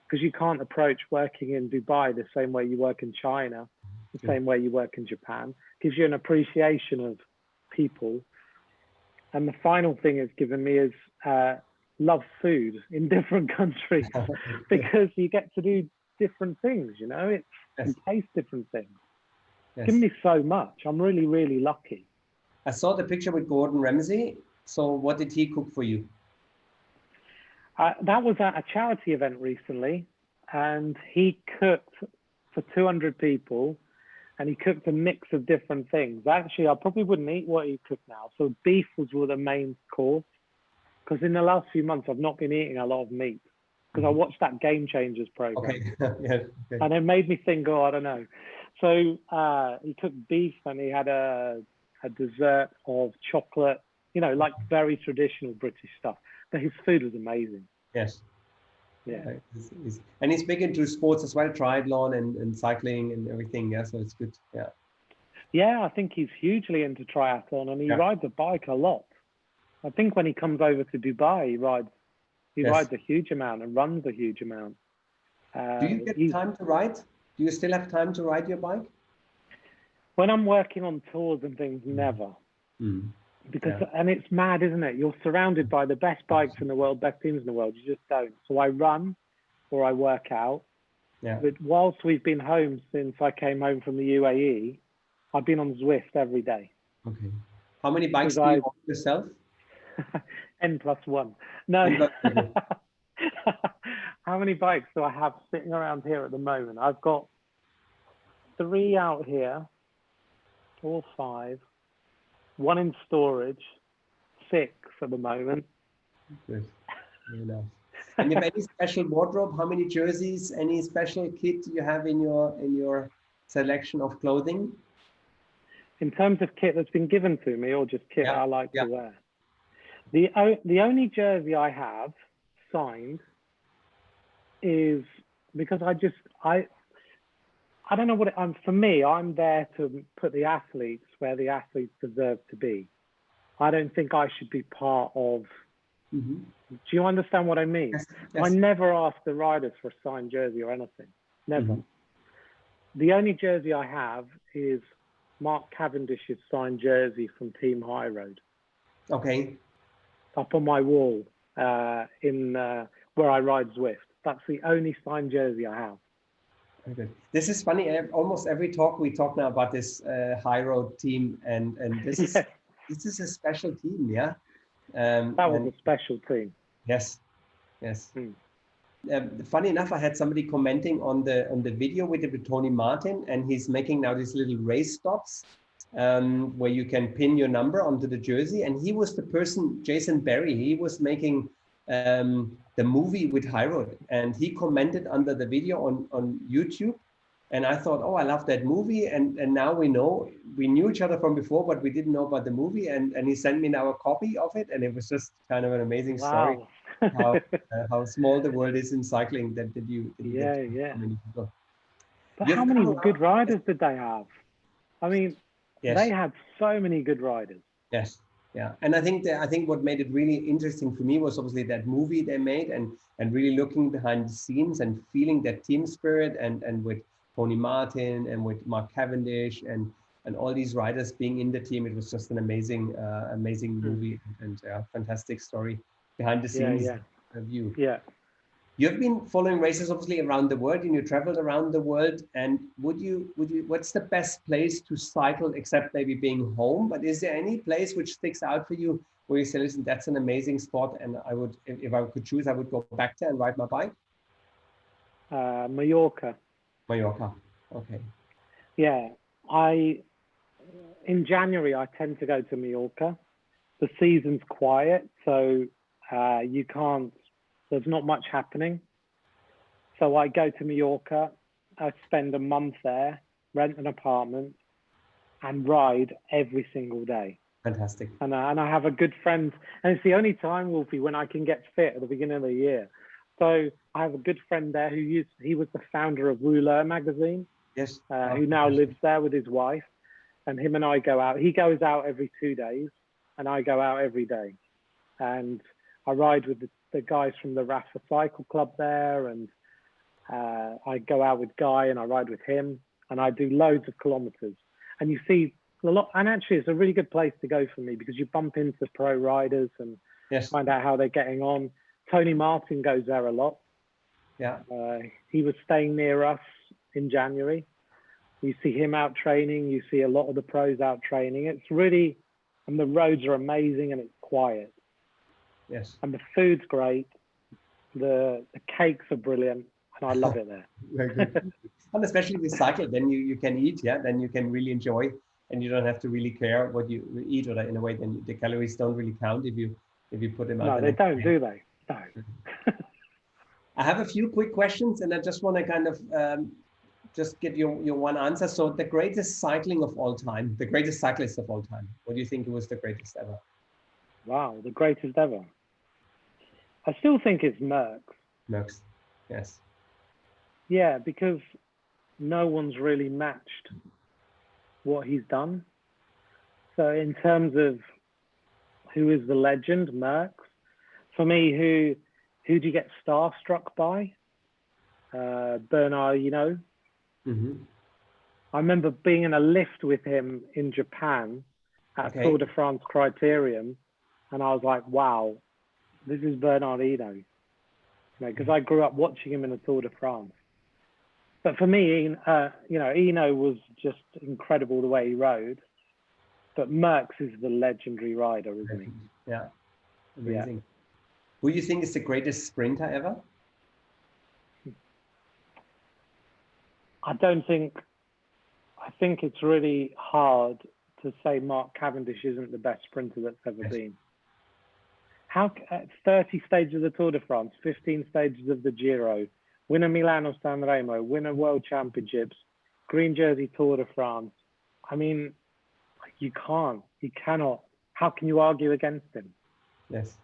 Speaker 2: because you can't approach working in Dubai the same way you work in China, the same way you work in Japan. It gives you an appreciation of people. And the final thing it's given me is love food in different countries, because you get to do different things, you know, you taste different things. It's given me so much. I'm really, really lucky.
Speaker 1: I saw the picture with Gordon Ramsay. So what did he cook for you?
Speaker 2: That was at a charity event recently, and he cooked for 200 people, and he cooked a mix of different things. Actually, I probably wouldn't eat what he cooked now. So beef was the main course, because in the last few months, I've not been eating a lot of meat, because I watched that Game Changers program. And it made me think, I don't know. So he cooked beef, and he had a dessert of chocolate, you know, like very traditional British stuff. But his food was amazing.
Speaker 1: Yes.
Speaker 2: Yeah.
Speaker 1: And he's big into sports as well, triathlon and cycling and everything. Yeah, so it's good. Yeah.
Speaker 2: Yeah, I think he's hugely into triathlon, and he rides a bike a lot. I think when he comes over to Dubai, he rides a huge amount and runs a huge amount.
Speaker 1: Do you get time to ride? Do you still have time to ride your bike?
Speaker 2: When I'm working on tours and things, never. Because and it's mad, isn't it? You're surrounded by the best bikes in the world, best teams in the world. You just don't. So I run or I work out. But whilst we've been home since I came home from the UAE, I've been on Zwift every day.
Speaker 1: Okay. How many bikes do you own yourself?
Speaker 2: N+1. No. How many bikes do I have sitting around here at the moment? I've got 3 out here, 4 or 5, 1 in storage, 6 at the moment.
Speaker 1: Good. And you have any special wardrobe? How many jerseys? Any special kit you have in your selection of clothing?
Speaker 2: In terms of kit that's been given to me, or just kit I like to wear? The only jersey I have signed is because I don't know what for me, I'm there to put the athletes where the athletes deserve to be. I don't think I should be part of. Do you understand what I mean?
Speaker 1: Yes.
Speaker 2: I never ask the riders for a signed jersey or anything. Never. The only jersey I have is Mark Cavendish's signed jersey from Team High Road.
Speaker 1: Okay.
Speaker 2: Up on my wall in where I ride Zwift. That's the only signed jersey I have.
Speaker 1: Very good. This is funny. Almost every talk we talk now about this High Road team, and this is a special team, yeah.
Speaker 2: That was a special team.
Speaker 1: Yes. Funny enough, I had somebody commenting on the video with Tony Martin, and he's making now these little race stops. where you can pin your number onto the jersey. And he was the person, Jason Berry, he was making the movie with High Road, and he commented under the video on YouTube. And I thought, oh, I love that movie. And now we knew each other from before, but we didn't know about the movie. And he sent me now a copy of it. And it was just kind of an amazing story, how small the world is in cycling that you get so many people.
Speaker 2: But how many good riders did they have? I mean, they had so many good riders.
Speaker 1: Yes. Yeah. And I think what made it really interesting for me was obviously that movie they made and really looking behind the scenes and feeling that team spirit and with Tony Martin and with Mark Cavendish and all these riders being in the team. It was just an amazing movie and fantastic story behind the scenes view.
Speaker 2: Yeah.
Speaker 1: You've been following races obviously around the world, and you traveled around the world. And what's the best place to cycle except maybe being home? But is there any place which sticks out for you where you say, listen, that's an amazing spot, and I would, if I could choose, I would go back there and ride my bike?
Speaker 2: Mallorca.
Speaker 1: Mallorca. Okay.
Speaker 2: Yeah, in January I tend to go to Mallorca. The season's quiet, so there's not much happening. So I go to Mallorca, I spend a month there, rent an apartment, and ride every single day.
Speaker 1: Fantastic.
Speaker 2: And I have a good friend, and it's the only time, Wolfi, when I can get fit at the beginning of the year. So I have a good friend there he was the founder of Rouleur magazine.
Speaker 1: Yes.
Speaker 2: Who now lives there with his wife. And him and I go out. He goes out every 2 days, and I go out every day. And I ride with the guys from the Rafa Cycle Club there, and I go out with Guy and I ride with him, and I do loads of kilometers. And you see a lot, and actually it's a really good place to go for me because you bump into pro riders and find out how they're getting on. Tony Martin goes there a lot.
Speaker 1: Yeah.
Speaker 2: He was staying near us in January. You see him out training. You see a lot of the pros out training. It's really, and the roads are amazing and it's quiet.
Speaker 1: Yes.
Speaker 2: And the food's great. The cakes are brilliant, and I love it there.
Speaker 1: Very good. And especially with cycling, then you can eat, then you can really enjoy, and you don't have to really care what you eat, or in a way, then the calories don't really count if you put them out.
Speaker 2: No, they don't, do they? No.
Speaker 1: I have a few quick questions, and I just want to kind of just get your one answer. So the greatest cycling of all time, the greatest cyclist of all time, what do you think was the greatest ever?
Speaker 2: Wow, the greatest ever. I still think it's Merckx.
Speaker 1: Merckx, yes.
Speaker 2: Yeah, because no one's really matched what he's done. So in terms of who is the legend, Merckx. For me, who do you get starstruck by? Bernard,
Speaker 1: Mm-hmm.
Speaker 2: I remember being in a lift with him in Japan at Tour de France Criterium, and I was like, wow, this is Bernard Hinault. Because I grew up watching him in the Tour de France. But for me, Hinault was just incredible the way he rode. But Merckx is the legendary rider, isn't he?
Speaker 1: Yeah, amazing.
Speaker 2: Yeah.
Speaker 1: Who do you think is the greatest sprinter ever?
Speaker 2: I think it's really hard to say Mark Cavendish isn't the best sprinter that's ever been. How 30 stages of the Tour de France, 15 stages of the Giro, win a Milano San Remo, win a World Championships, green jersey Tour de France. I mean, you cannot. How can you argue against him?
Speaker 1: Yes.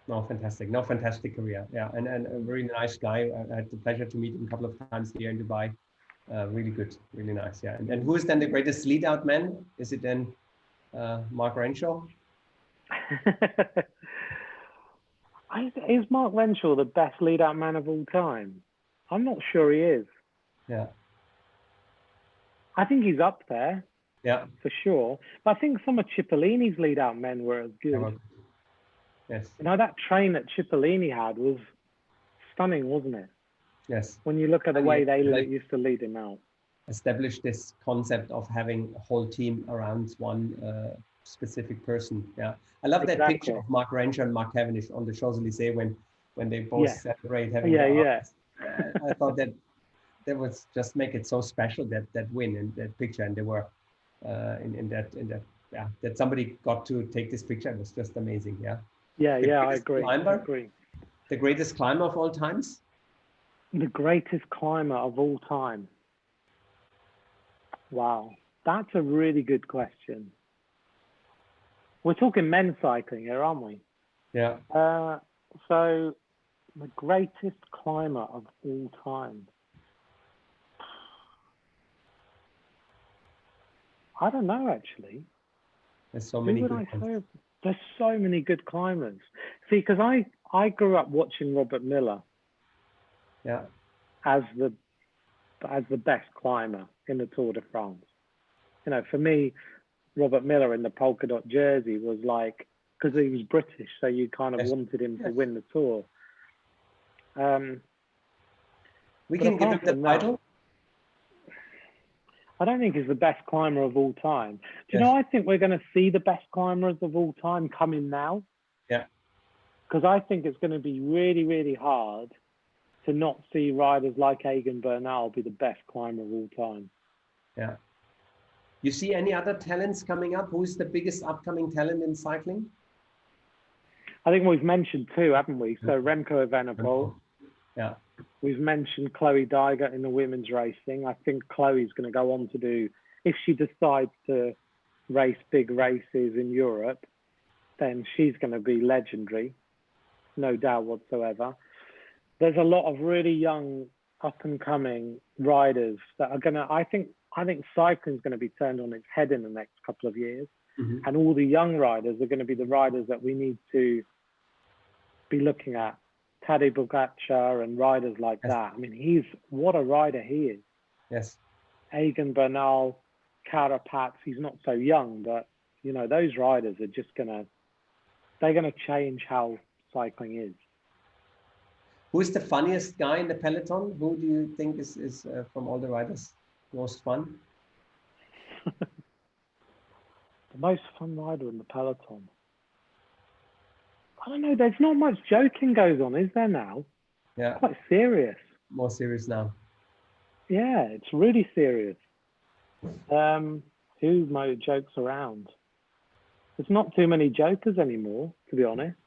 Speaker 1: No, fantastic. No, fantastic career. Yeah, and a very nice guy. I had the pleasure to meet him a couple of times here in Dubai. Really good, really nice. Yeah. And who is then the greatest lead out man? Is it then Mark Renshaw?
Speaker 2: Is Mark Renshaw the best lead out man of all time? I'm not sure he is.
Speaker 1: Yeah.
Speaker 2: I think he's up there.
Speaker 1: Yeah.
Speaker 2: For sure. But I think some of Cipollini's lead out men were as good.
Speaker 1: Yes.
Speaker 2: That train that Cipollini had was stunning, wasn't it?
Speaker 1: Yes.
Speaker 2: When you look at the way they used to lead him out.
Speaker 1: Establish this concept of having a whole team around one specific person. Yeah. I love that picture of Mark Renshaw and Mark Cavendish on the Champs-Élysées when they both celebrate having I thought that was just make it so special, that win and that picture, and they were in that yeah, that somebody got to take this picture. It was just amazing. Yeah.
Speaker 2: Yeah,
Speaker 1: The
Speaker 2: yeah, I
Speaker 1: greatest
Speaker 2: agree.
Speaker 1: climber,
Speaker 2: I agree.
Speaker 1: the greatest climber of all times.
Speaker 2: The greatest climber of all time. Wow, that's a really good question. We're talking men's cycling here, aren't we?
Speaker 1: Yeah.
Speaker 2: So the greatest climber of all time. I don't know, actually.
Speaker 1: There's so many
Speaker 2: Who would
Speaker 1: good
Speaker 2: I
Speaker 1: ones.
Speaker 2: say? There's so many good climbers. See, because I grew up watching Robert Miller
Speaker 1: Yeah.
Speaker 2: as the best climber in the Tour de France. You know, for me, Robert Miller in the polka dot jersey was like, because he was British, so you kind of
Speaker 1: Yes.
Speaker 2: wanted him to
Speaker 1: Yes.
Speaker 2: win the Tour.
Speaker 1: We
Speaker 2: But
Speaker 1: can give him
Speaker 2: apart
Speaker 1: the
Speaker 2: from that,
Speaker 1: title.
Speaker 2: I don't think he's the best climber of all time. Do you
Speaker 1: Yes.
Speaker 2: know, I think we're going to see the best climbers of all time coming now.
Speaker 1: Yeah.
Speaker 2: Because I think it's going to be really, really hard to not see riders like Egan Bernal be the best climber of all time.
Speaker 1: Yeah. You see any other talents coming up? Who's the biggest upcoming talent in cycling?
Speaker 2: I think we've mentioned two, haven't we? So Remco Evenepoel.
Speaker 1: Yeah.
Speaker 2: We've mentioned Chloe Dygert in the women's racing. I think Chloe's going to go on to do, if she decides to race big races in Europe, then she's going to be legendary, no doubt whatsoever. There's a lot of really young, up and coming riders that are going to, I think cycling is going to be turned on its head in the next couple of years.
Speaker 1: Mm-hmm.
Speaker 2: And all the young riders are going to be the riders that we need to be looking at. Tadej Pogačar and riders like
Speaker 1: Yes.
Speaker 2: that. I mean, what a rider he is.
Speaker 1: Yes.
Speaker 2: Egan Bernal, Carapaz, he's not so young, but you know, those riders are just they're gonna change how cycling is.
Speaker 1: Who's the funniest guy in the peloton? Who do you think is from all the riders most fun?
Speaker 2: The most fun rider in the peloton. I don't know, there's not much joking goes on, is there now?
Speaker 1: Yeah.
Speaker 2: It's quite serious.
Speaker 1: More serious now.
Speaker 2: Yeah, it's really serious. Who jokes around? There's not too many jokers anymore, to be honest.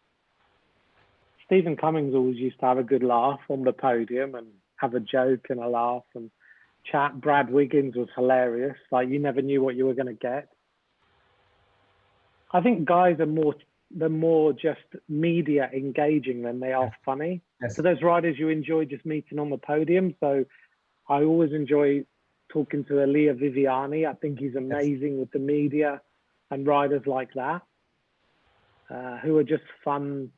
Speaker 2: Stephen Cummings always used to have a good laugh on the podium and have a joke and a laugh and chat. Brad Wiggins was hilarious. Like, you never knew what you were going to get. I think guys are more just media engaging than they are funny.
Speaker 1: Yes.
Speaker 2: So those riders you enjoy just meeting on the podium. So I always enjoy talking to Elia Viviani. I think he's amazing with the media and riders like that, who are just fun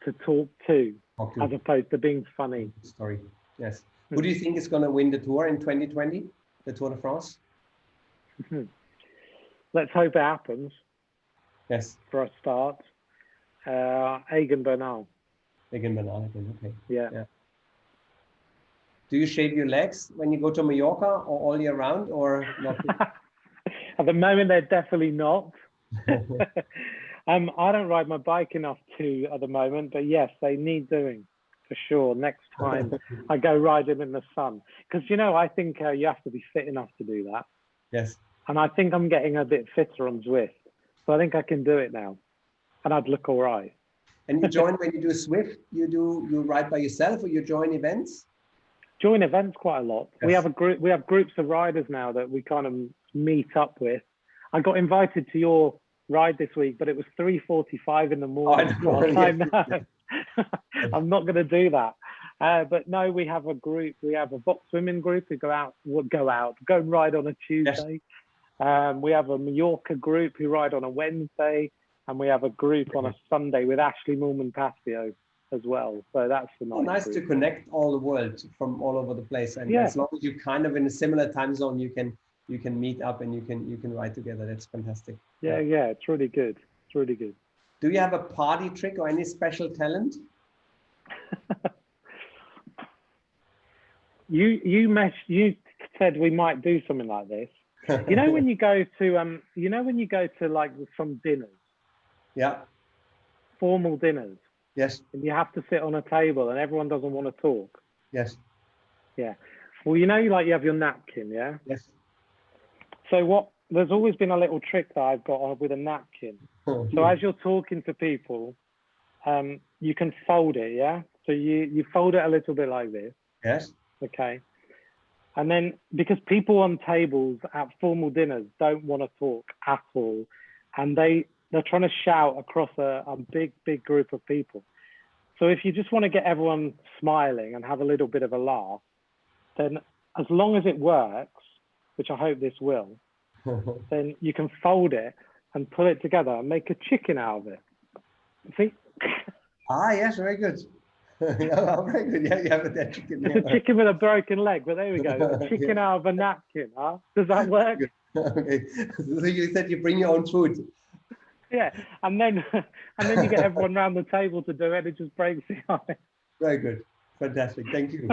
Speaker 2: to talk to, as opposed to being funny.
Speaker 1: Story. Yes. Who do you think is going to win the Tour in 2020, the Tour de France?
Speaker 2: Let's hope it happens.
Speaker 1: Yes.
Speaker 2: For a start. Egan Bernal.
Speaker 1: Egan Bernal, okay.
Speaker 2: Yeah.
Speaker 1: Do you shave your legs when you go to Mallorca or all year round, or not?
Speaker 2: At the moment, they're definitely not. I don't ride my bike enough to at the moment, but yes, they need doing for sure. Next time I go riding in the sun, because you know, I think you have to be fit enough to do that.
Speaker 1: Yes.
Speaker 2: And I think I'm getting a bit fitter on Zwift, so I think I can do it now, and I'd look all right.
Speaker 1: And you join when you do Zwift? You ride by yourself, or you join events?
Speaker 2: Join events quite a lot.
Speaker 1: Yes.
Speaker 2: We have groups of riders now that we kind of meet up with. I got invited to your ride this week, but it was 3:45 in the morning.
Speaker 1: Oh, I know.
Speaker 2: I'm not going to do that. But no, we have a group. We have a Vox Women group who go and ride on a Tuesday. Yes. We have a Mallorca group who ride on a Wednesday, and we have a group on a Sunday with Ashley Moolman-Pasio as well. So that's the
Speaker 1: nice
Speaker 2: group.
Speaker 1: To connect all the world from all over the place, and as long as you're kind of in a similar time zone, you can meet up and you can ride together. That's fantastic.
Speaker 2: Yeah, it's really good. It's really good.
Speaker 1: Do you have a party trick or any special talent?
Speaker 2: You said we might do something like this. You know when you go to like some dinners. Yeah. Formal dinners.
Speaker 1: Yes.
Speaker 2: And you have to sit on a table and everyone doesn't want to talk.
Speaker 1: Yes.
Speaker 2: Yeah. Well, you know, like you have your napkin, yeah?
Speaker 1: Yes.
Speaker 2: So there's always been a little trick that I've got on with a napkin. So as you're talking to people, you can fold it, yeah? So you fold it a little bit like this.
Speaker 1: Yes.
Speaker 2: Okay. And then, because people on tables at formal dinners don't want to talk at all, and they're trying to shout across a big group of people. So if you just want to get everyone smiling and have a little bit of a laugh, then as long as it works, which I hope this will, then you can fold it and pull it together and make a chicken out of it. See?
Speaker 1: Yes, very good. Yeah, very good. Yeah, you have that chicken.
Speaker 2: It's a chicken with a broken leg, but there we go. A chicken out of a napkin, huh? Does that work?
Speaker 1: Okay. So you said you bring your own food.
Speaker 2: Yeah, and then you get everyone around the table to do it. It just breaks the ice.
Speaker 1: Very good. Fantastic. Thank you.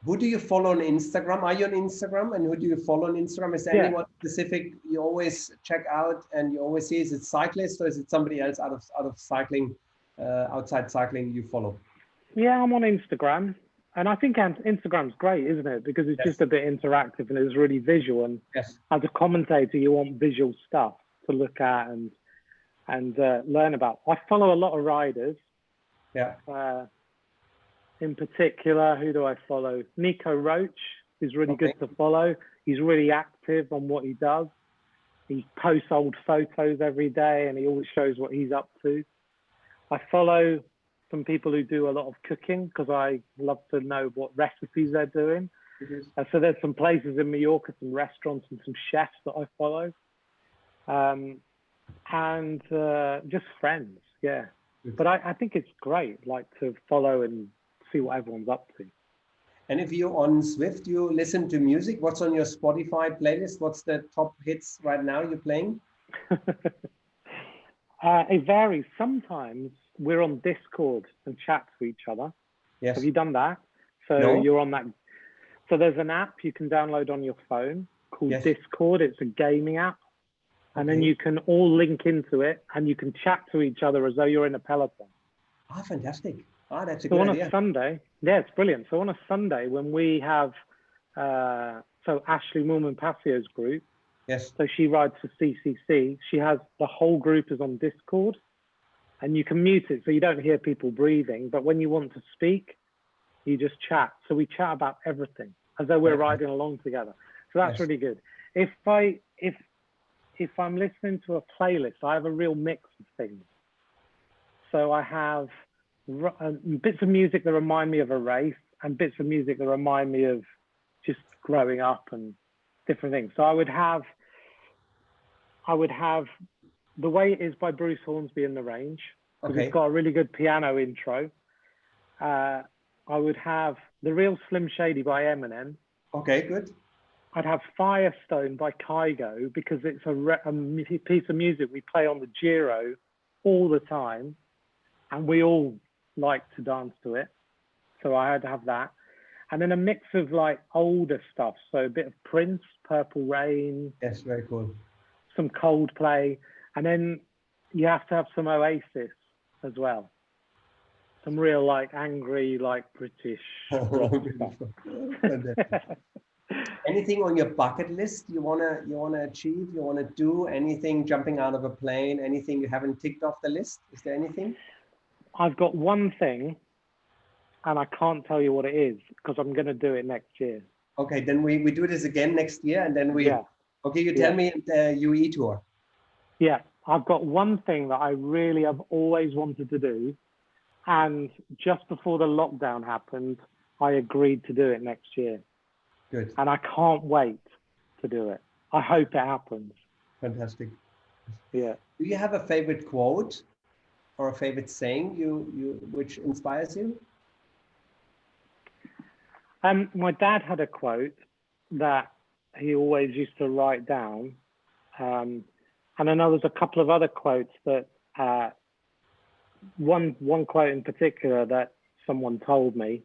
Speaker 1: Who do you follow on Instagram? Are you on Instagram? And who do you follow on Instagram? Is there anyone specific you always check out and you always see? Is it cyclist or is it somebody else out of cycling, outside cycling you follow?
Speaker 2: Yeah, I'm on Instagram. And I think Instagram's great, isn't it? Because it's just a bit interactive and it's really visual. And as a commentator, you want visual stuff to look at and learn about. I follow a lot of riders.
Speaker 1: Yeah.
Speaker 2: In particular, who do I follow? Nico Roach is really good to follow. He's really active on what he does. He posts old photos every day and he always shows what he's up to. I follow some people who do a lot of cooking because I love to know what recipes they're doing. So there's some places in Mallorca, some restaurants and some chefs that I follow. And just friends, yeah. But I think it's great, like, to follow and see what everyone's up to.
Speaker 1: And if you're on Swift, you listen to music. What's on your Spotify playlist? What's the top hits right now you're playing?
Speaker 2: It varies. Sometimes we're on Discord and chat to each other.
Speaker 1: Yes.
Speaker 2: Have you done that? So you're on that. So there's an app you can download on your phone called Discord. It's a gaming app. And then you can all link into it and you can chat to each other as though you're in a peloton.
Speaker 1: Ah, fantastic. Ah, that's a
Speaker 2: good
Speaker 1: idea.
Speaker 2: On a Sunday, it's brilliant. So on a Sunday when we have, so Ashley Moorman-Passio's group, so she rides for CCC, she has the whole group is on Discord and you can mute it so you don't hear people breathing, but when you want to speak, you just chat. So we chat about everything as though we're riding along together. So that's really good. If I'm listening to a playlist, I have a real mix of things. So I have bits of music that remind me of a race and bits of music that remind me of just growing up and different things. So I would have The Way It Is by Bruce Hornsby in the Range. It's got a really good piano intro. I would have The Real Slim Shady by Eminem.
Speaker 1: Okay, good.
Speaker 2: I'd have Firestone by Kygo because it's a piece of music we play on the Giro all the time and we all like to dance to it. So I had to have that. And then a mix of like older stuff. So a bit of Prince, Purple Rain.
Speaker 1: Yes, very cool.
Speaker 2: Some Coldplay. And then you have to have some Oasis as well. Some real like angry, like British rock stuff.
Speaker 1: Anything on your bucket list you wanna achieve? You wanna do anything? Jumping out of a plane? Anything you haven't ticked off the list? Is there anything?
Speaker 2: I've got one thing, and I can't tell you what it is because I'm going to do it next year.
Speaker 1: Okay, then we do this again next year, and then we. Okay, you tell me the UE tour.
Speaker 2: Yeah, I've got one thing that I really have always wanted to do, and just before the lockdown happened, I agreed to do it next year.
Speaker 1: Good.
Speaker 2: And I can't wait to do it. I hope it happens.
Speaker 1: Fantastic.
Speaker 2: Yeah.
Speaker 1: Do you have a favorite quote or a favorite saying which inspires you?
Speaker 2: My dad had a quote that he always used to write down. And I know there's a couple of other quotes that one quote in particular that someone told me.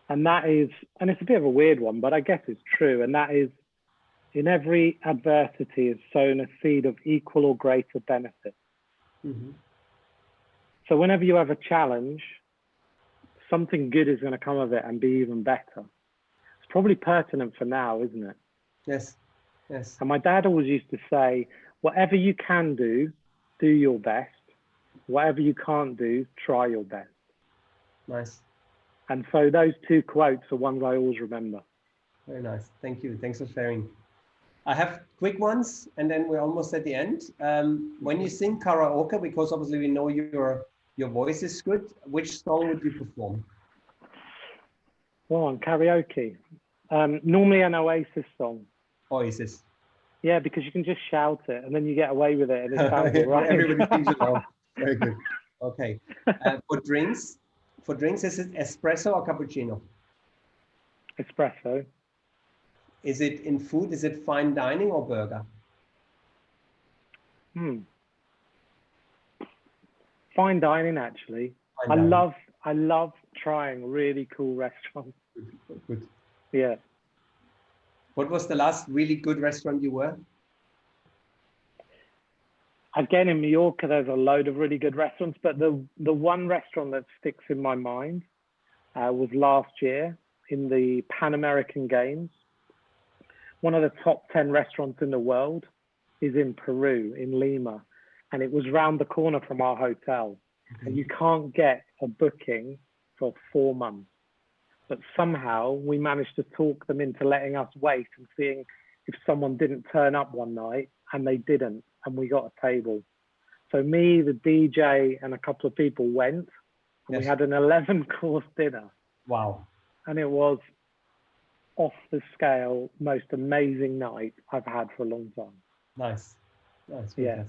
Speaker 2: And that is, and it's a bit of a weird one, but I guess it's true. And that is, in every adversity is sown a seed of equal or greater benefit.
Speaker 1: Mm-hmm.
Speaker 2: So whenever you have a challenge, something good is going to come of it and be even better. It's probably pertinent for now, isn't it?
Speaker 1: Yes. Yes.
Speaker 2: And my dad always used to say, whatever you can do your best. Whatever you can't do, try your best.
Speaker 1: Nice.
Speaker 2: And so those two quotes are ones I always remember.
Speaker 1: Very nice. Thank you. Thanks for sharing. I have quick ones, and then we're almost at the end. When you sing karaoke, because obviously we know your voice is good, which song would you perform?
Speaker 2: Well, on karaoke, normally an Oasis song.
Speaker 1: Oasis.
Speaker 2: Yeah, because you can just shout it, and then you get away with it, and it sounds all right.
Speaker 1: Everybody sings along. Very good. Okay. For drinks, is it espresso or cappuccino?
Speaker 2: Espresso.
Speaker 1: Is it in food? Is it fine dining or burger?
Speaker 2: Fine dining, actually.
Speaker 1: Fine dining.
Speaker 2: I love trying really cool restaurants.
Speaker 1: Good.
Speaker 2: Yeah.
Speaker 1: What was the last really good restaurant you were?
Speaker 2: Again, in Mallorca, there's a load of really good restaurants, but the one restaurant that sticks in my mind was last year in the Pan American Games. One of the top 10 restaurants in the world is in Peru, in Lima, and it was round the corner from our hotel. Okay. And you can't get a booking for 4 months. But somehow we managed to talk them into letting us wait and seeing if someone didn't turn up one night, and they didn't, and we got a table. So me, the DJ, and a couple of people went, and we had an 11-course dinner.
Speaker 1: Wow.
Speaker 2: And it was off the scale, most amazing night I've had for a long time.
Speaker 1: Nice. Nice.
Speaker 2: Yeah.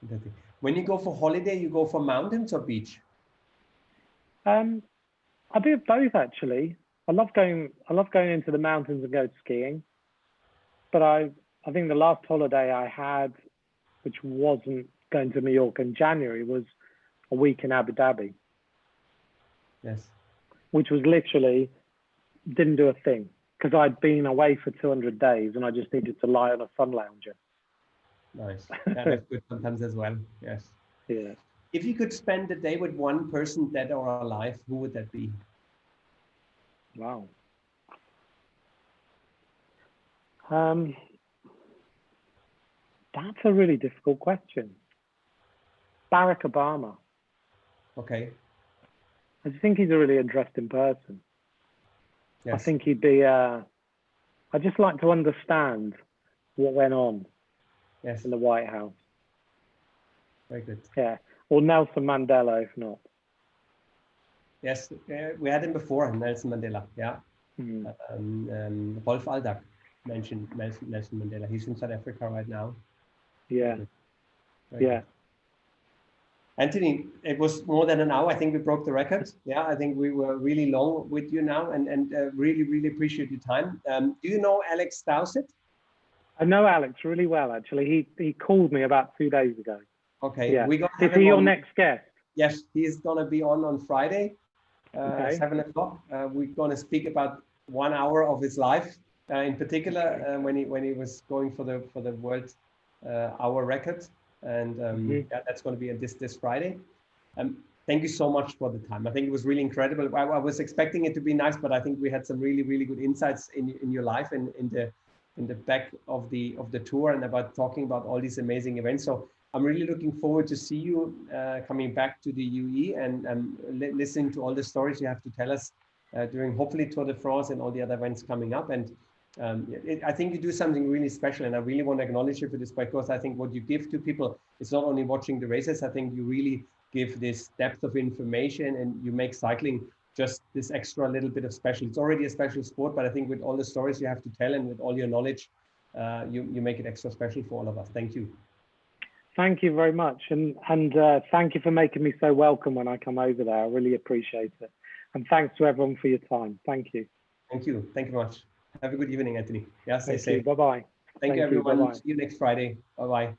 Speaker 1: Fantastic. When you go for holiday, you go for mountains or beach?
Speaker 2: I do both, actually. I love going into the mountains and go skiing. But I think the last holiday I had, which wasn't going to Mallorca in January, was a week in Abu Dhabi.
Speaker 1: Yes.
Speaker 2: Which was literally, didn't do a thing, because I'd been away for 200 days and I just needed to lie on a sun lounger.
Speaker 1: Nice. That's good sometimes as well. Yes.
Speaker 2: Yeah.
Speaker 1: If you could spend a day with one person, dead or alive, who would that be?
Speaker 2: Wow. That's a really difficult question. Barack Obama.
Speaker 1: Okay.
Speaker 2: I just think he's a really interesting person.
Speaker 1: Yes.
Speaker 2: I think he'd be, I just like to understand what went on in the White House.
Speaker 1: Very good.
Speaker 2: Yeah. Or Nelson Mandela, if not.
Speaker 1: Yes, we had him before, Nelson Mandela. Yeah. Rolf Aldag mentioned Nelson Mandela. He's in South Africa right now.
Speaker 2: Yeah.
Speaker 1: Very good. Anthony, it was more than an hour. I think we broke the record. Yeah, I think we were really long with you now, and really, really appreciate your time. Do you know Alex Dowsett?
Speaker 2: I know Alex really well, actually. He called me about 2 days ago.
Speaker 1: Okay.
Speaker 2: Yeah.
Speaker 1: Is
Speaker 2: he your next guest?
Speaker 1: Yes, he's going to be on Friday,
Speaker 2: okay.
Speaker 1: 7 o'clock. We're going to speak about 1 hour of his life, in particular when he was going for the world hour record. And yeah, that's going to be this Friday. Thank you so much for the time. I think it was really incredible. I was expecting it to be nice, but I think we had some really, really good insights in your life and in the back of the tour, and about talking about all these amazing events. So I'm really looking forward to see you coming back to the UE and listening to all the stories you have to tell us during hopefully Tour de France and all the other events coming up. And I think you do something really special, and I really want to acknowledge you for this, because I think what you give to people is not only watching the races. I think you really give this depth of information, and you make cycling just this extra little bit of special. It's already a special sport, but I think with all the stories you have to tell and with all your knowledge, you make it extra special for all of us. Thank you. Thank you very much. And thank you for making me so welcome when I come over there. I really appreciate it. And thanks to everyone for your time. Thank you. Thank you. Thank you very much. Have a good evening, Anthony. Yeah, stay safe. Bye-bye. Thank you, everyone. Bye-bye. See you next Friday. Bye-bye.